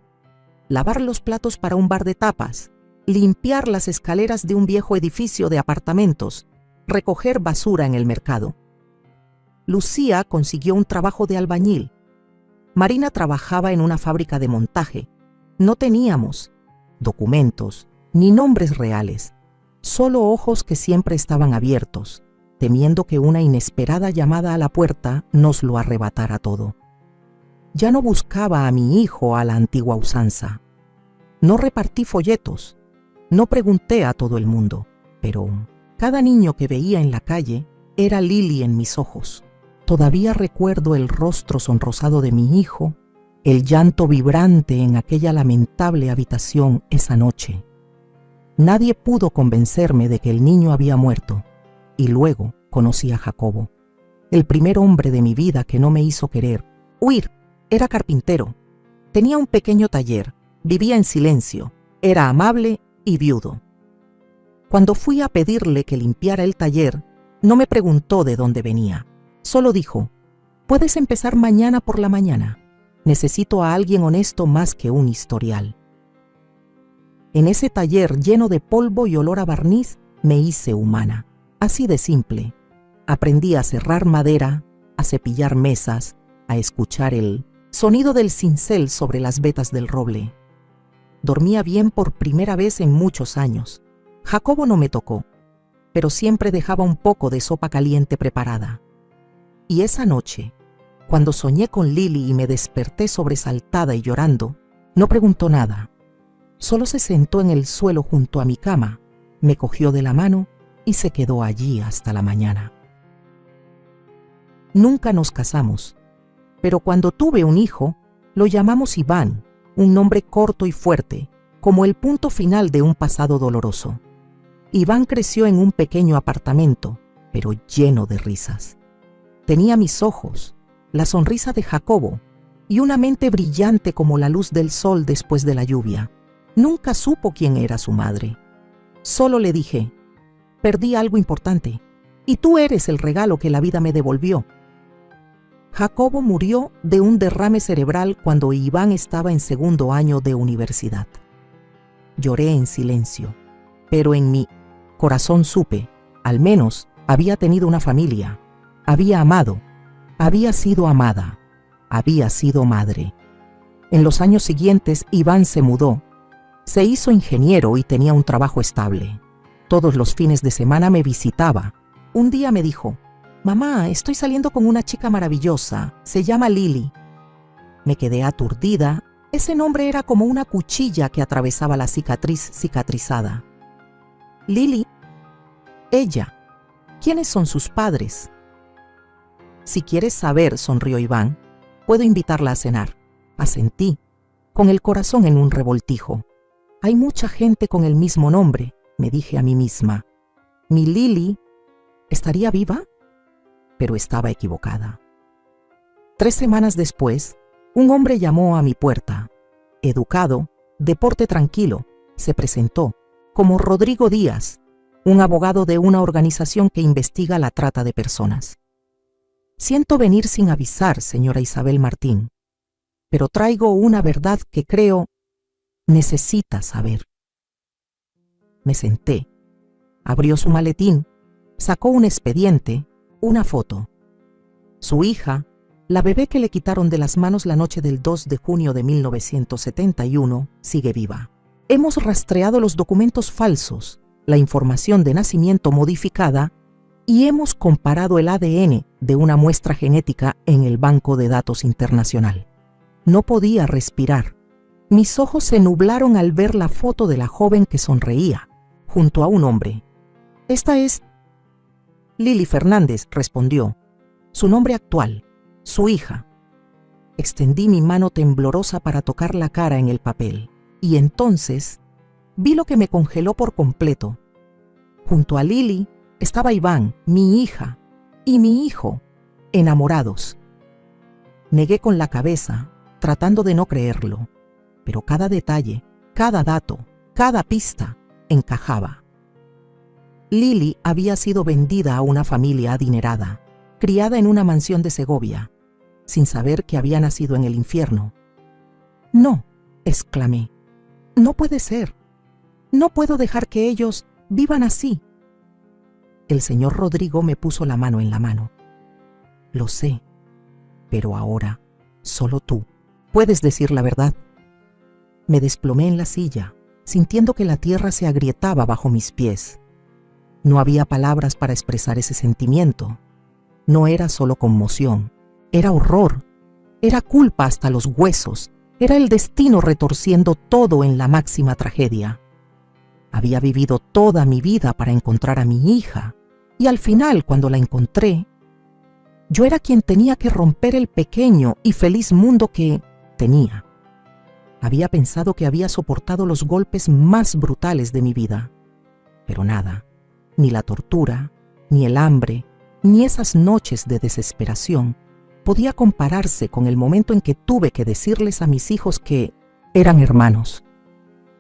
Lavar los platos para un bar de tapas, limpiar las escaleras de un viejo edificio de apartamentos, recoger basura en el mercado. Lucía consiguió un trabajo de albañil. Marina trabajaba en una fábrica de montaje. No teníamos documentos ni nombres reales, solo ojos que siempre estaban abiertos, temiendo que una inesperada llamada a la puerta nos lo arrebatara todo. Ya no buscaba a mi hijo a la antigua usanza. No repartí folletos. No pregunté a todo el mundo, pero cada niño que veía en la calle era Lili en mis ojos. Todavía recuerdo el rostro sonrosado de mi hijo, el llanto vibrante en aquella lamentable habitación esa noche. Nadie pudo convencerme de que el niño había muerto, y luego conocí a Jacobo, el primer hombre de mi vida que no me hizo querer huir. Era carpintero, tenía un pequeño taller, vivía en silencio, era amable y viudo. Cuando fui a pedirle que limpiara el taller, no me preguntó de dónde venía. Solo dijo, «Puedes empezar mañana por la mañana. Necesito a alguien honesto más que un historial». En ese taller lleno de polvo y olor a barniz, me hice humana. Así de simple. Aprendí a serrar madera, a cepillar mesas, a escuchar el sonido del cincel sobre las vetas del roble. Dormía bien por primera vez en muchos años. Jacobo no me tocó, pero siempre dejaba un poco de sopa caliente preparada. Y esa noche, cuando soñé con Lili y me desperté sobresaltada y llorando, no preguntó nada. Solo se sentó en el suelo junto a mi cama, me cogió de la mano y se quedó allí hasta la mañana. Nunca nos casamos, pero cuando tuve un hijo, lo llamamos Iván, un nombre corto y fuerte, como el punto final de un pasado doloroso. Iván creció en un pequeño apartamento, pero lleno de risas. Tenía mis ojos, la sonrisa de Jacobo y una mente brillante como la luz del sol después de la lluvia. Nunca supo quién era su madre. Solo le dije, «Perdí algo importante, y tú eres el regalo que la vida me devolvió». Jacobo murió de un derrame cerebral cuando Iván estaba en segundo año de universidad. Lloré en silencio, pero en mi corazón supe, al menos había tenido una familia, había amado, había sido amada, había sido madre. En los años siguientes, Iván se mudó, se hizo ingeniero y tenía un trabajo estable. Todos los fines de semana me visitaba. Un día me dijo: «Mamá, estoy saliendo con una chica maravillosa, se llama Lili». Me quedé aturdida. Ese nombre era como una cuchilla que atravesaba la cicatriz cicatrizada. Lili. Ella. ¿Quiénes son sus padres? Si quieres saber, sonrió Iván, puedo invitarla a cenar. Asentí, con el corazón en un revoltijo. Hay mucha gente con el mismo nombre, me dije a mí misma. ¿Mi Lili estaría viva? Pero estaba equivocada. 3 semanas después, un hombre llamó a mi puerta. Educado, de porte tranquilo, se presentó como Rodrigo Díaz, un abogado de una organización que investiga la trata de personas. Siento venir sin avisar, señora Isabel Martín, pero traigo una verdad que creo necesita saber. Me senté, abrió su maletín, sacó un expediente, una foto. Su hija, la bebé que le quitaron de las manos la noche del 2 de junio de 1971, sigue viva. Hemos rastreado los documentos falsos, la información de nacimiento modificada y hemos comparado el ADN de una muestra genética en el Banco de Datos Internacional. No podía respirar. Mis ojos se nublaron al ver la foto de la joven que sonreía, junto a un hombre. «Esta es Lili Fernández», respondió. «Su nombre actual, su hija». Extendí mi mano temblorosa para tocar la cara en el papel, y entonces vi lo que me congeló por completo. Junto a Lili estaba Iván, mi hija, y mi hijo, enamorados. Negué con la cabeza, tratando de no creerlo, pero cada detalle, cada dato, cada pista encajaba. Lili había sido vendida a una familia adinerada, criada en una mansión de Segovia, sin saber que había nacido en el infierno. «No», exclamé, «no puede ser. No puedo dejar que ellos vivan así». El señor Rodrigo me puso la mano en la mano. «Lo sé, pero ahora solo tú puedes decir la verdad». Me desplomé en la silla, sintiendo que la tierra se agrietaba bajo mis pies. No había palabras para expresar ese sentimiento. No era solo conmoción, era horror, era culpa hasta los huesos, era el destino retorciendo todo en la máxima tragedia. Había vivido toda mi vida para encontrar a mi hija, y al final, cuando la encontré, yo era quien tenía que romper el pequeño y feliz mundo que tenía. Había pensado que había soportado los golpes más brutales de mi vida, pero nada, ni la tortura, ni el hambre, ni esas noches de desesperación podía compararse con el momento en que tuve que decirles a mis hijos que eran hermanos.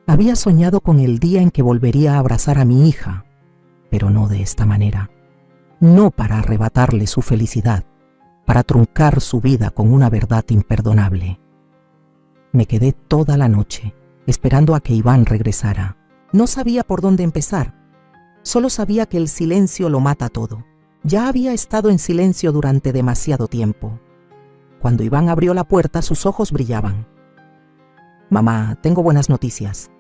Había soñado con el día en que volvería a abrazar a mi hija, pero no de esta manera. No para arrebatarle su felicidad, para truncar su vida con una verdad imperdonable. Me quedé toda la noche esperando a que Iván regresara. No sabía por dónde empezar. Solo sabía que el silencio lo mata todo. Ya había estado en silencio durante demasiado tiempo. Cuando Iván abrió la puerta, sus ojos brillaban. «Mamá, tengo buenas noticias.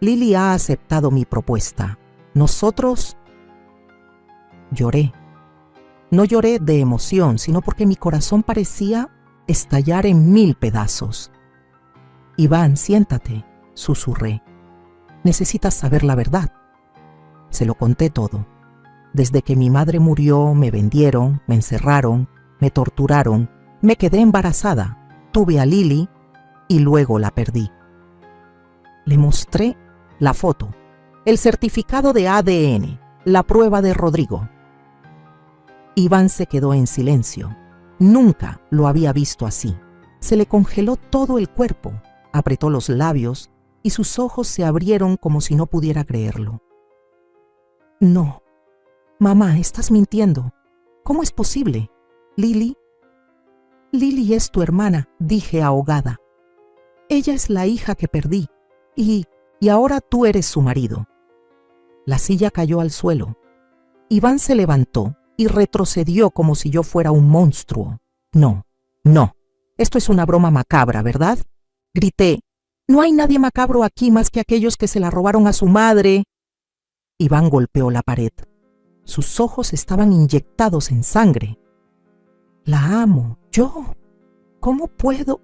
Lili ha aceptado mi propuesta. Nosotros...» Lloré. No lloré de emoción, sino porque mi corazón parecía estallar en 1000 pedazos. «Iván, siéntate», susurré. «Necesitas saber la verdad». Se lo conté todo. Desde que mi madre murió, me vendieron, me encerraron, me torturaron, me quedé embarazada, tuve a Lili y luego la perdí. Le mostré la foto, el certificado de ADN, la prueba de Rodrigo. Iván se quedó en silencio. Nunca lo había visto así. Se le congeló todo el cuerpo, apretó los labios y sus ojos se abrieron como si no pudiera creerlo. «No, mamá, estás mintiendo. ¿Cómo es posible? Lili Lily es tu hermana, dije ahogada. Ella es la hija que perdí y ahora tú eres su marido. La silla cayó al suelo. Iván se levantó y retrocedió como si yo fuera un monstruo. No, no, esto es una broma macabra, ¿verdad? Grité. No hay nadie macabro aquí más que aquellos que se la robaron a su madre. Iván golpeó la pared. Sus ojos estaban inyectados en sangre. La amo, yo. ¿Cómo puedo?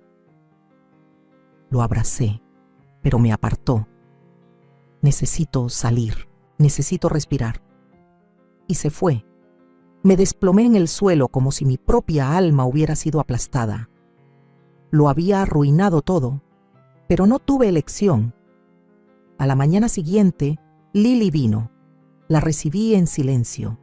Lo abracé, pero me apartó. Necesito salir, necesito respirar. Y se fue. Me desplomé en el suelo como si mi propia alma hubiera sido aplastada. Lo había arruinado todo, pero no tuve elección. A la mañana siguiente, Lily vino. La recibí en silencio.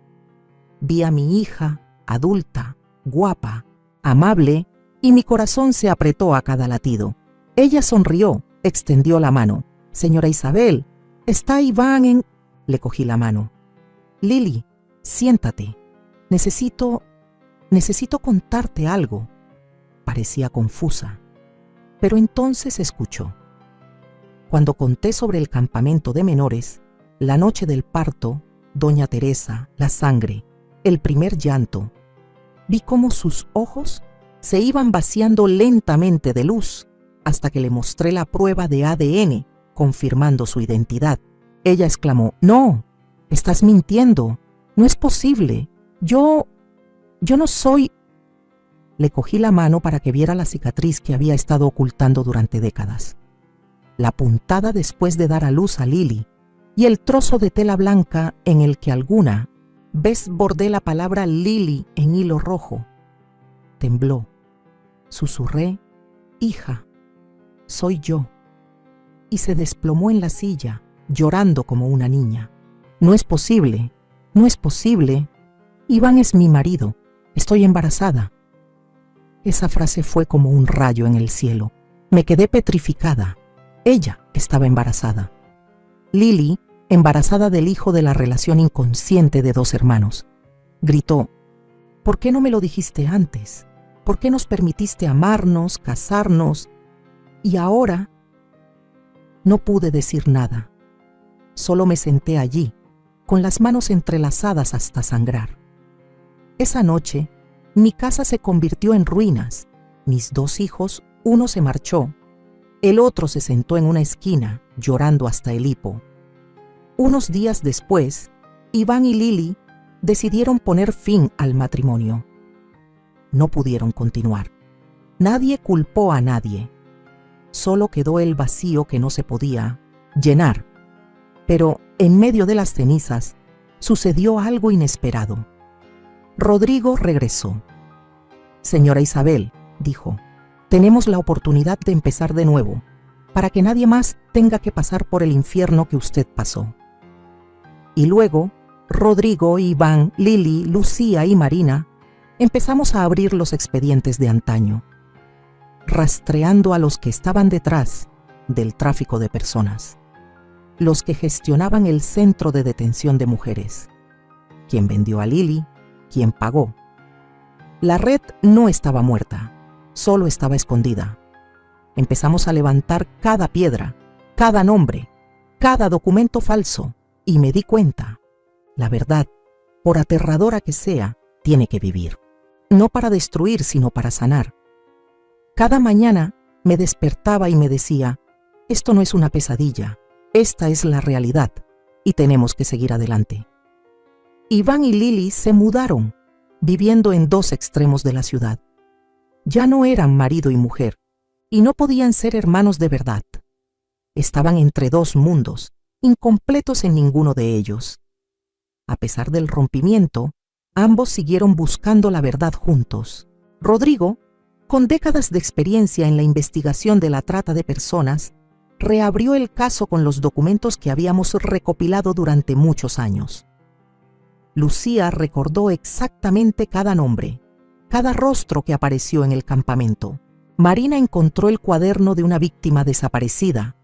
Vi a mi hija, adulta, guapa, amable, y mi corazón se apretó a cada latido. Ella sonrió, extendió la mano. Señora Isabel, ¿está Iván en...? Le cogí la mano. Lily, siéntate. Necesito contarte algo. Parecía confusa, pero entonces escuchó. Cuando conté sobre el campamento de menores, la noche del parto, doña Teresa, la sangre, el primer llanto, vi cómo sus ojos se iban vaciando lentamente de luz hasta que le mostré la prueba de ADN, confirmando su identidad. Ella exclamó, «No, estás mintiendo, no es posible, yo no soy...». Le cogí la mano para que viera la cicatriz que había estado ocultando durante décadas. La puntada después de dar a luz a Lily y el trozo de tela blanca en el que alguna vez bordé la palabra Lily en hilo rojo. Tembló. Susurré, «Hija, soy yo». Y se desplomó en la silla, llorando como una niña. «No es posible, no es posible. Iván es mi marido, estoy embarazada». Esa frase fue como un rayo en el cielo. Me quedé petrificada. Ella estaba embarazada. Lily, embarazada del hijo de la relación inconsciente de dos hermanos. Gritó, «¿Por qué no me lo dijiste antes? ¿Por qué nos permitiste amarnos, casarnos? Y ahora...». No pude decir nada. Solo me senté allí, con las manos entrelazadas hasta sangrar. Esa noche, mi casa se convirtió en ruinas. Mis dos hijos, uno se marchó, el otro se sentó en una esquina, llorando hasta el hipo. Unos días después, Iván y Lily decidieron poner fin al matrimonio. No pudieron continuar. Nadie culpó a nadie. Solo quedó el vacío que no se podía llenar. Pero en medio de las cenizas sucedió algo inesperado. Rodrigo regresó. «Señora Isabel», dijo, «tenemos la oportunidad de empezar de nuevo, para que nadie más tenga que pasar por el infierno que usted pasó». Y luego, Rodrigo, Iván, Lily, Lucía y Marina empezamos a abrir los expedientes de antaño, rastreando a los que estaban detrás del tráfico de personas, los que gestionaban el centro de detención de mujeres, quien vendió a Lily, quien pagó. La red no estaba muerta, solo estaba escondida. Empezamos a levantar cada piedra, cada nombre, cada documento falso, y me di cuenta, la verdad, por aterradora que sea, tiene que vivir. No para destruir, sino para sanar. Cada mañana me despertaba y me decía, esto no es una pesadilla, esta es la realidad, y tenemos que seguir adelante. Iván y Lily se mudaron, viviendo en dos extremos de la ciudad. Ya no eran marido y mujer, y no podían ser hermanos de verdad. Estaban entre dos mundos, incompletos en ninguno de ellos. A pesar del rompimiento, ambos siguieron buscando la verdad juntos. Rodrigo, con décadas de experiencia en la investigación de la trata de personas, reabrió el caso con los documentos que habíamos recopilado durante muchos años. Lucía recordó exactamente cada nombre, cada rostro que apareció en el campamento. Marina encontró el cuaderno de una víctima desaparecida,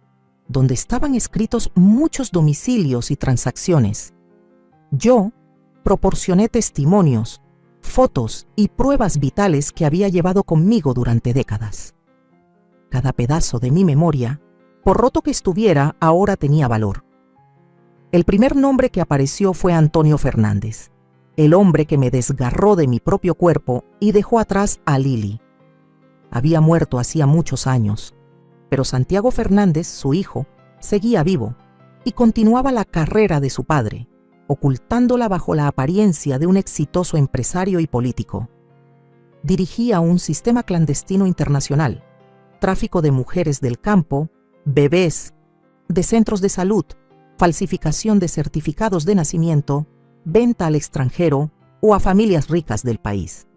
donde estaban escritos muchos domicilios y transacciones. Yo proporcioné testimonios, fotos y pruebas vitales que había llevado conmigo durante décadas. Cada pedazo de mi memoria, por roto que estuviera, ahora tenía valor. El primer nombre que apareció fue Antonio Fernández, el hombre que me desgarró de mi propio cuerpo y dejó atrás a Lili. Había muerto hacía muchos años, pero Santiago Fernández, su hijo, seguía vivo y continuaba la carrera de su padre, ocultándola bajo la apariencia de un exitoso empresario y político. Dirigía un sistema clandestino internacional, tráfico de mujeres del campo, bebés, de centros de salud, falsificación de certificados de nacimiento, venta al extranjero o a familias ricas del país.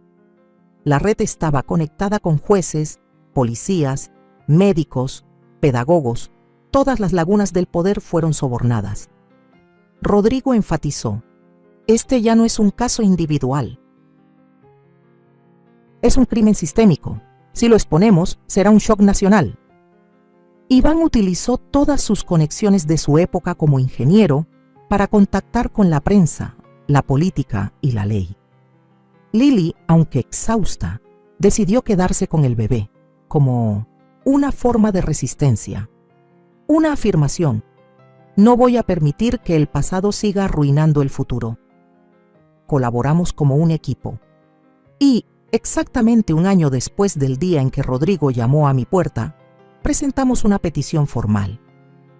La red estaba conectada con jueces, policías, médicos, pedagogos. Todas las lagunas del poder fueron sobornadas. Rodrigo enfatizó: este ya no es un caso individual. Es un crimen sistémico. Si lo exponemos, será un shock nacional. Iván utilizó todas sus conexiones de su época como ingeniero para contactar con la prensa, la política y la ley. Lili, aunque exhausta, decidió quedarse con el bebé, como una forma de resistencia, una afirmación: no voy a permitir que el pasado siga arruinando el futuro. Colaboramos como un equipo. Y, exactamente un año después del día en que Rodrigo llamó a mi puerta, presentamos una petición formal.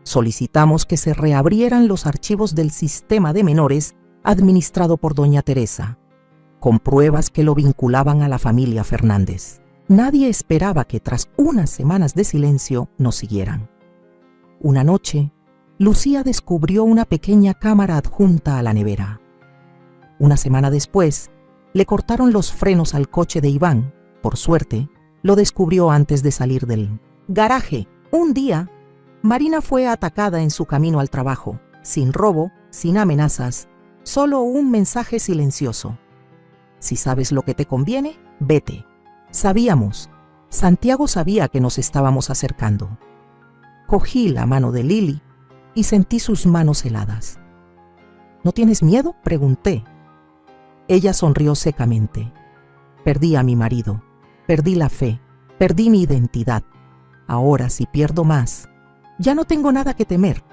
Solicitamos que se reabrieran los archivos del sistema de menores administrado por doña Teresa, con pruebas que lo vinculaban a la familia Fernández. Nadie esperaba que tras unas semanas de silencio nos siguieran. Una noche, Lucía descubrió una pequeña cámara adjunta a la nevera. Una semana después, le cortaron los frenos al coche de Iván. Por suerte, lo descubrió antes de salir del garaje. Un día, Marina fue atacada en su camino al trabajo, sin robo, sin amenazas, solo un mensaje silencioso: si sabes lo que te conviene, vete. Sabíamos, Santiago sabía que nos estábamos acercando. Cogí la mano de Lili y sentí sus manos heladas. ¿No tienes miedo?, pregunté. Ella sonrió secamente. Perdí a mi marido, perdí la fe, perdí mi identidad. Ahora, si pierdo más, ya no tengo nada que temer.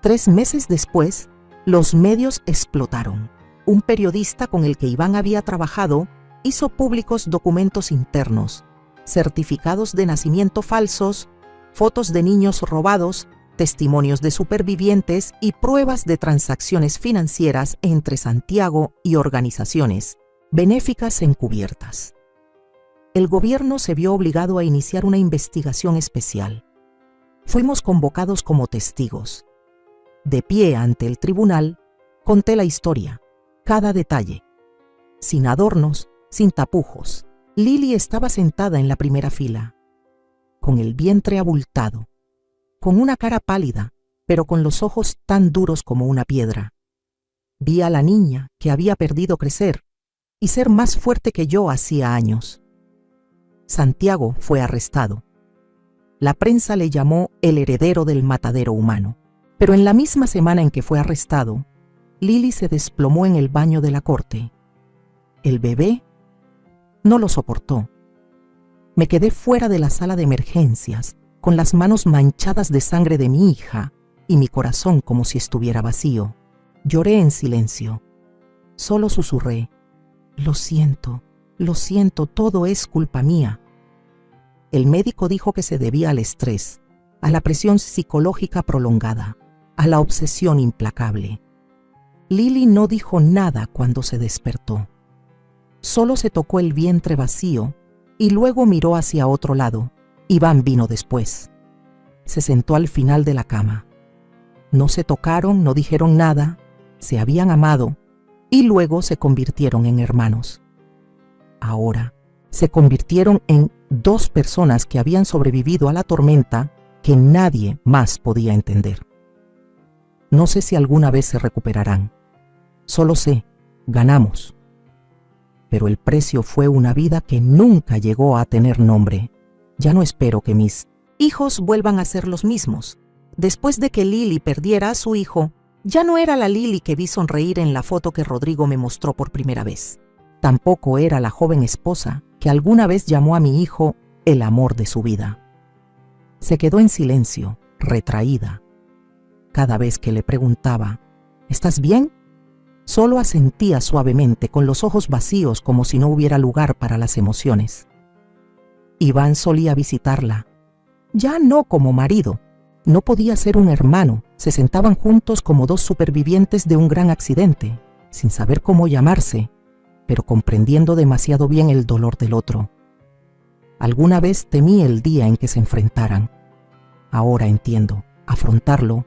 3 meses después, los medios explotaron. Un periodista con el que Iván había trabajado hizo públicos documentos internos, certificados de nacimiento falsos, fotos de niños robados, testimonios de supervivientes y pruebas de transacciones financieras entre Santiago y organizaciones benéficas encubiertas. El gobierno se vio obligado a iniciar una investigación especial. Fuimos convocados como testigos. De pie ante el tribunal, conté la historia, cada detalle, sin adornos, sin tapujos. Lili estaba sentada en la primera fila, con el vientre abultado, con una cara pálida, pero con los ojos tan duros como una piedra. Vi a la niña que había perdido crecer y ser más fuerte que yo hacía años. Santiago fue arrestado. La prensa le llamó el heredero del matadero humano. Pero en la misma semana en que fue arrestado, Lili se desplomó en el baño de la corte. El bebé no lo soportó. Me quedé fuera de la sala de emergencias, con las manos manchadas de sangre de mi hija y mi corazón como si estuviera vacío. Lloré en silencio. Solo susurré: lo siento, todo es culpa mía. El médico dijo que se debía al estrés, a la presión psicológica prolongada, a la obsesión implacable. Lili no dijo nada cuando se despertó. Solo se tocó el vientre vacío y luego miró hacia otro lado. Iván vino después. Se sentó al final de la cama. No se tocaron, no dijeron nada, se habían amado y luego se convirtieron en hermanos. Ahora se convirtieron en 2 personas que habían sobrevivido a la tormenta que nadie más podía entender. No sé si alguna vez se recuperarán. Solo sé, ganamos. Pero el precio fue una vida que nunca llegó a tener nombre. Ya no espero que mis hijos vuelvan a ser los mismos. Después de que Lili perdiera a su hijo, ya no era la Lili que vi sonreír en la foto que Rodrigo me mostró por primera vez. Tampoco era la joven esposa que alguna vez llamó a mi hijo el amor de su vida. Se quedó en silencio, retraída. Cada vez que le preguntaba, ¿estás bien?, solo asentía suavemente con los ojos vacíos como si no hubiera lugar para las emociones. Iván solía visitarla, ya no como marido, no podía ser un hermano, se sentaban juntos como dos supervivientes de un gran accidente, sin saber cómo llamarse, pero comprendiendo demasiado bien el dolor del otro. Alguna vez temí el día en que se enfrentaran. Ahora entiendo, afrontarlo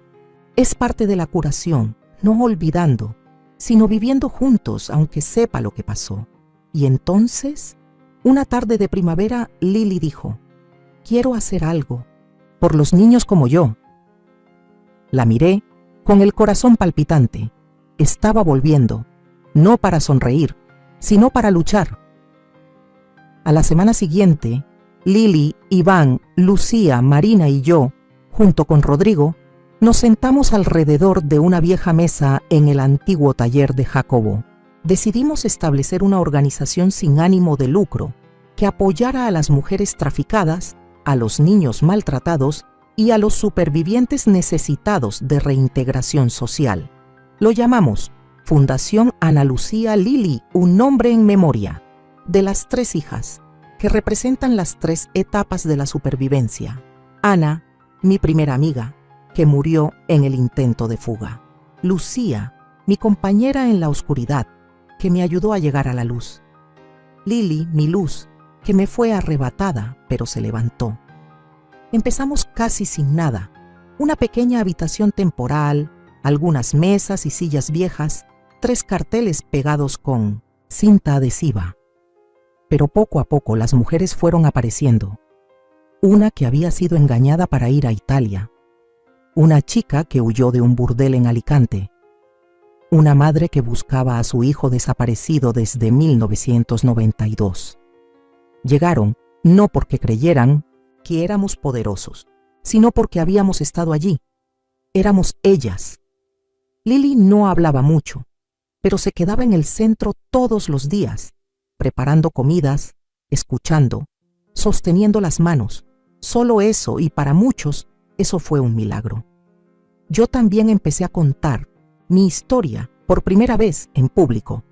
es parte de la curación, no olvidando, sino viviendo juntos aunque sepa lo que pasó. Y entonces, una tarde de primavera, Lily dijo, «Quiero hacer algo, por los niños como yo». La miré con el corazón palpitante. Estaba volviendo, no para sonreír, sino para luchar. A la semana siguiente, Lily, Iván, Lucía, Marina y yo, junto con Rodrigo, nos sentamos alrededor de una vieja mesa en el antiguo taller de Jacobo. Decidimos establecer una organización sin ánimo de lucro que apoyara a las mujeres traficadas, a los niños maltratados y a los supervivientes necesitados de reintegración social. Lo llamamos Fundación Ana Lucía Lily, un nombre en memoria de las 3 hijas que representan las 3 etapas de la supervivencia. Ana, mi primera amiga, que murió en el intento de fuga. Lucía, mi compañera en la oscuridad, que me ayudó a llegar a la luz. Lily, mi luz, que me fue arrebatada, pero se levantó. Empezamos casi sin nada, una pequeña habitación temporal, algunas mesas y sillas viejas, 3 carteles pegados con cinta adhesiva. Pero poco a poco las mujeres fueron apareciendo. Una que había sido engañada para ir a Italia, una chica que huyó de un burdel en Alicante, una madre que buscaba a su hijo desaparecido desde 1992. Llegaron no porque creyeran que éramos poderosos, sino porque habíamos estado allí. Éramos ellas. Lily no hablaba mucho, pero se quedaba en el centro todos los días, preparando comidas, escuchando, sosteniendo las manos. Solo eso, y para muchos, eso fue un milagro. Yo también empecé a contar mi historia por primera vez en público.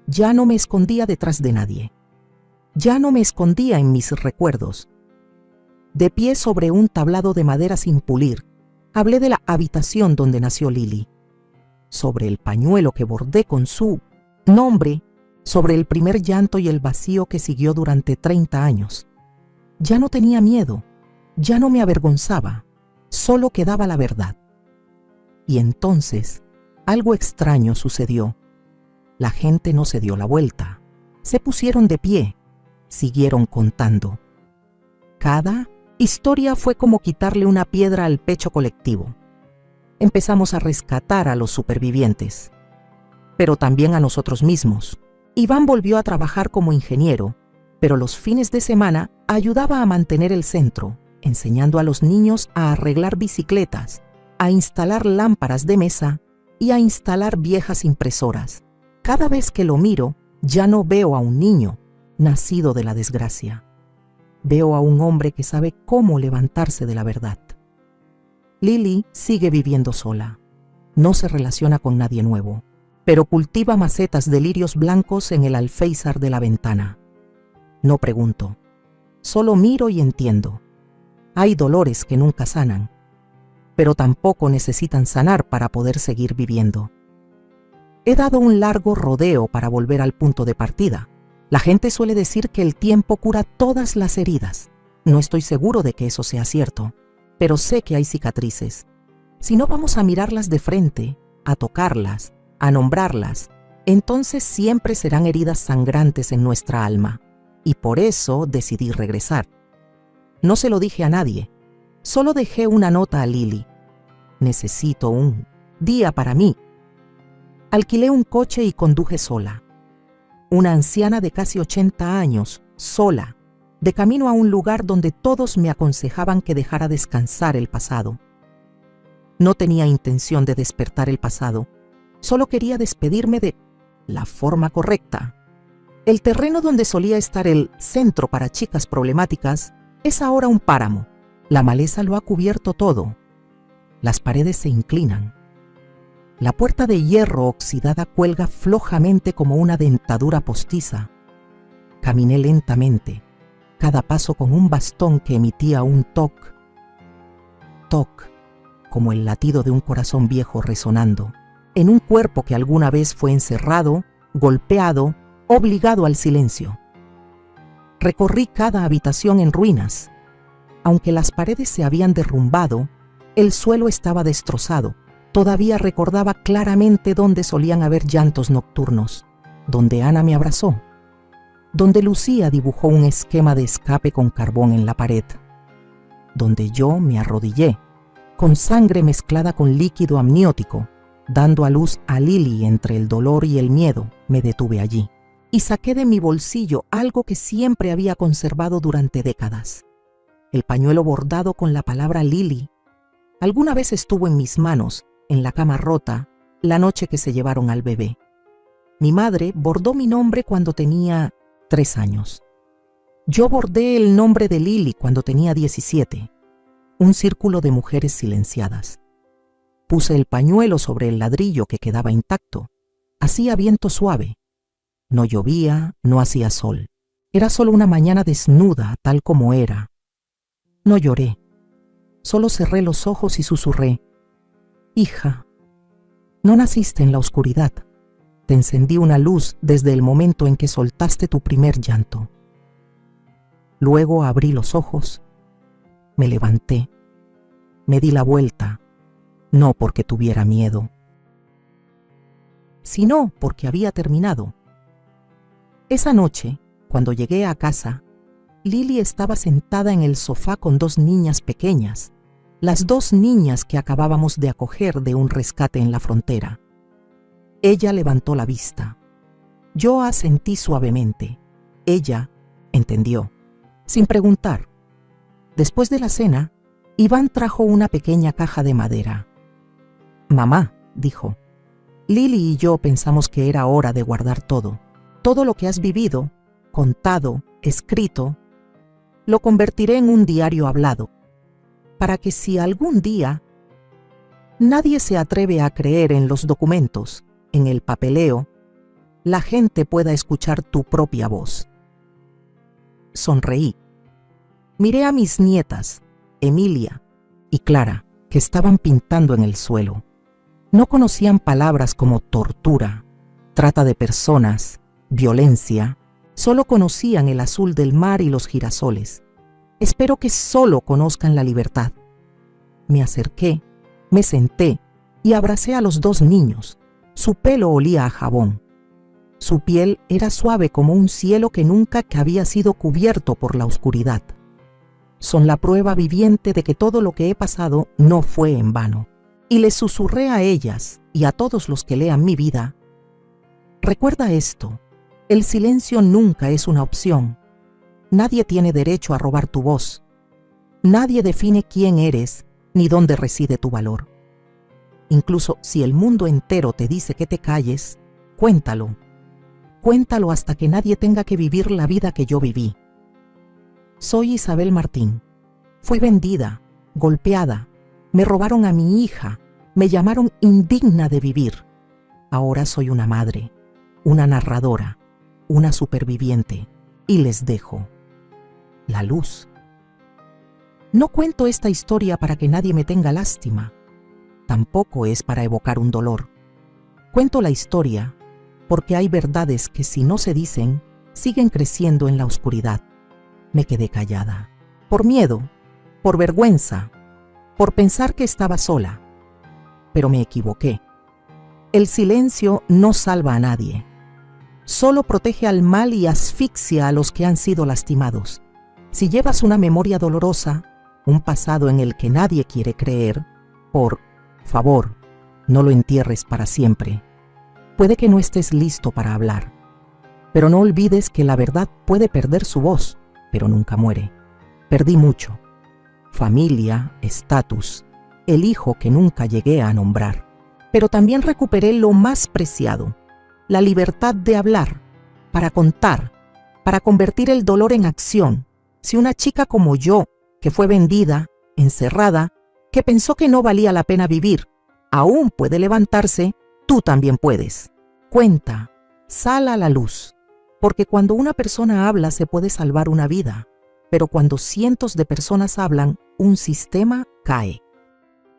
Ya no me escondía detrás de nadie. Ya no me escondía en mis recuerdos. De pie sobre un tablado de madera sin pulir, hablé de la habitación donde nació Lily, sobre el pañuelo que bordé con su nombre, sobre el primer llanto y el vacío que siguió durante 30 años. Ya no tenía miedo, ya no me avergonzaba, solo quedaba la verdad. Y entonces, algo extraño sucedió. La gente no se dio la vuelta, se pusieron de pie, siguieron contando. Cada historia fue como quitarle una piedra al pecho colectivo. Empezamos a rescatar a los supervivientes, pero también a nosotros mismos. Iván volvió a trabajar como ingeniero, pero los fines de semana ayudaba a mantener el centro, enseñando a los niños a arreglar bicicletas, a instalar lámparas de mesa y a instalar viejas impresoras. Cada vez que lo miro, ya no veo a un niño nacido de la desgracia. Veo a un hombre que sabe cómo levantarse de la verdad. Lily sigue viviendo sola. No se relaciona con nadie nuevo, pero cultiva macetas de lirios blancos en el alféizar de la ventana. No pregunto, solo miro y entiendo. Hay dolores que nunca sanan, pero tampoco necesitan sanar para poder seguir viviendo. He dado un largo rodeo para volver al punto de partida. La gente suele decir que el tiempo cura todas las heridas. No estoy seguro de que eso sea cierto, pero sé que hay cicatrices. Si no vamos a mirarlas de frente, a tocarlas, a nombrarlas, entonces siempre serán heridas sangrantes en nuestra alma. Y por eso decidí regresar. No se lo dije a nadie, solo dejé una nota a Lily. Necesito un día para mí. Alquilé un coche y conduje sola. Una anciana de casi 80 años, sola, de camino a un lugar donde todos me aconsejaban que dejara descansar el pasado. No tenía intención de despertar el pasado, solo quería despedirme de la forma correcta. El terreno donde solía estar el centro para chicas problemáticas es ahora un páramo. La maleza lo ha cubierto todo. Las paredes se inclinan. La puerta de hierro oxidada cuelga flojamente como una dentadura postiza. Caminé lentamente, cada paso con un bastón que emitía un toc, toc, como el latido de un corazón viejo resonando, en un cuerpo que alguna vez fue encerrado, golpeado, obligado al silencio. Recorrí cada habitación en ruinas. Aunque las paredes se habían derrumbado, el suelo estaba destrozado. Todavía recordaba claramente dónde solían haber llantos nocturnos, donde Ana me abrazó, donde Lucía dibujó un esquema de escape con carbón en la pared, donde yo me arrodillé, con sangre mezclada con líquido amniótico, dando a luz a Lili. Entre el dolor y el miedo, me detuve allí y saqué de mi bolsillo algo que siempre había conservado durante décadas. El pañuelo bordado con la palabra Lili. Alguna vez estuvo en mis manos, en la cama rota, la noche que se llevaron al bebé. Mi madre bordó mi nombre cuando tenía 3 años. Yo bordé el nombre de Lili cuando tenía 17. Un círculo de mujeres silenciadas. Puse el pañuelo sobre el ladrillo que quedaba intacto. Hacía viento suave. No llovía, no hacía sol. Era solo una mañana desnuda, tal como era. No lloré. Solo cerré los ojos y susurré: hija, no naciste en la oscuridad. Te encendí una luz desde el momento en que soltaste tu primer llanto. Luego abrí los ojos, me levanté, me di la vuelta, no porque tuviera miedo, sino porque había terminado. Esa noche, cuando llegué a casa, Lili estaba sentada en el sofá con 2 niñas pequeñas, las 2 niñas que acabábamos de acoger de un rescate en la frontera. Ella levantó la vista. Yo asentí suavemente. Ella entendió, sin preguntar. Después de la cena, Iván trajo una pequeña caja de madera. Mamá, dijo, Lili y yo pensamos que era hora de guardar todo. Todo lo que has vivido, contado, escrito, lo convertiré en un diario hablado, para que si algún día nadie se atreve a creer en los documentos, en el papeleo, la gente pueda escuchar tu propia voz. Sonreí. Miré a mis nietas, Emilia y Clara, que estaban pintando en el suelo. No conocían palabras como tortura, trata de personas, violencia. Solo conocían el azul del mar y los girasoles. Espero que solo conozcan la libertad. Me acerqué, me senté y abracé a los 2 niños. Su pelo olía a jabón. Su piel era suave como un cielo que nunca había sido cubierto por la oscuridad. Son la prueba viviente de que todo lo que he pasado no fue en vano. Y les susurré a ellas y a todos los que lean mi vida: recuerda esto. El silencio nunca es una opción. Nadie tiene derecho a robar tu voz. Nadie define quién eres ni dónde reside tu valor. Incluso si el mundo entero te dice que te calles, cuéntalo. Cuéntalo hasta que nadie tenga que vivir la vida que yo viví. Soy Isabel Martín. Fui vendida, golpeada. Me robaron a mi hija. Me llamaron indigna de vivir. Ahora soy una madre, una narradora, una superviviente, y les dejo la luz. No cuento esta historia para que nadie me tenga lástima. Tampoco es para evocar un dolor. Cuento la historia porque hay verdades que, si no se dicen, siguen creciendo en la oscuridad. Me quedé callada, por miedo, por vergüenza, por pensar que estaba sola. Pero me equivoqué. El silencio no salva a nadie. Solo protege al mal y asfixia a los que han sido lastimados. Si llevas una memoria dolorosa, un pasado en el que nadie quiere creer, por favor, no lo entierres para siempre. Puede que no estés listo para hablar, pero no olvides que la verdad puede perder su voz, pero nunca muere. Perdí mucho: familia, estatus, el hijo que nunca llegué a nombrar. Pero también recuperé lo más preciado: la libertad de hablar. para contar, para convertir el dolor en acción. Si una chica como yo, que fue vendida, encerrada, que pensó que no valía la pena vivir, aún puede levantarse, tú también puedes. Cuenta, sal a la luz, porque cuando una persona habla se puede salvar una vida, pero cuando cientos de personas hablan, un sistema cae.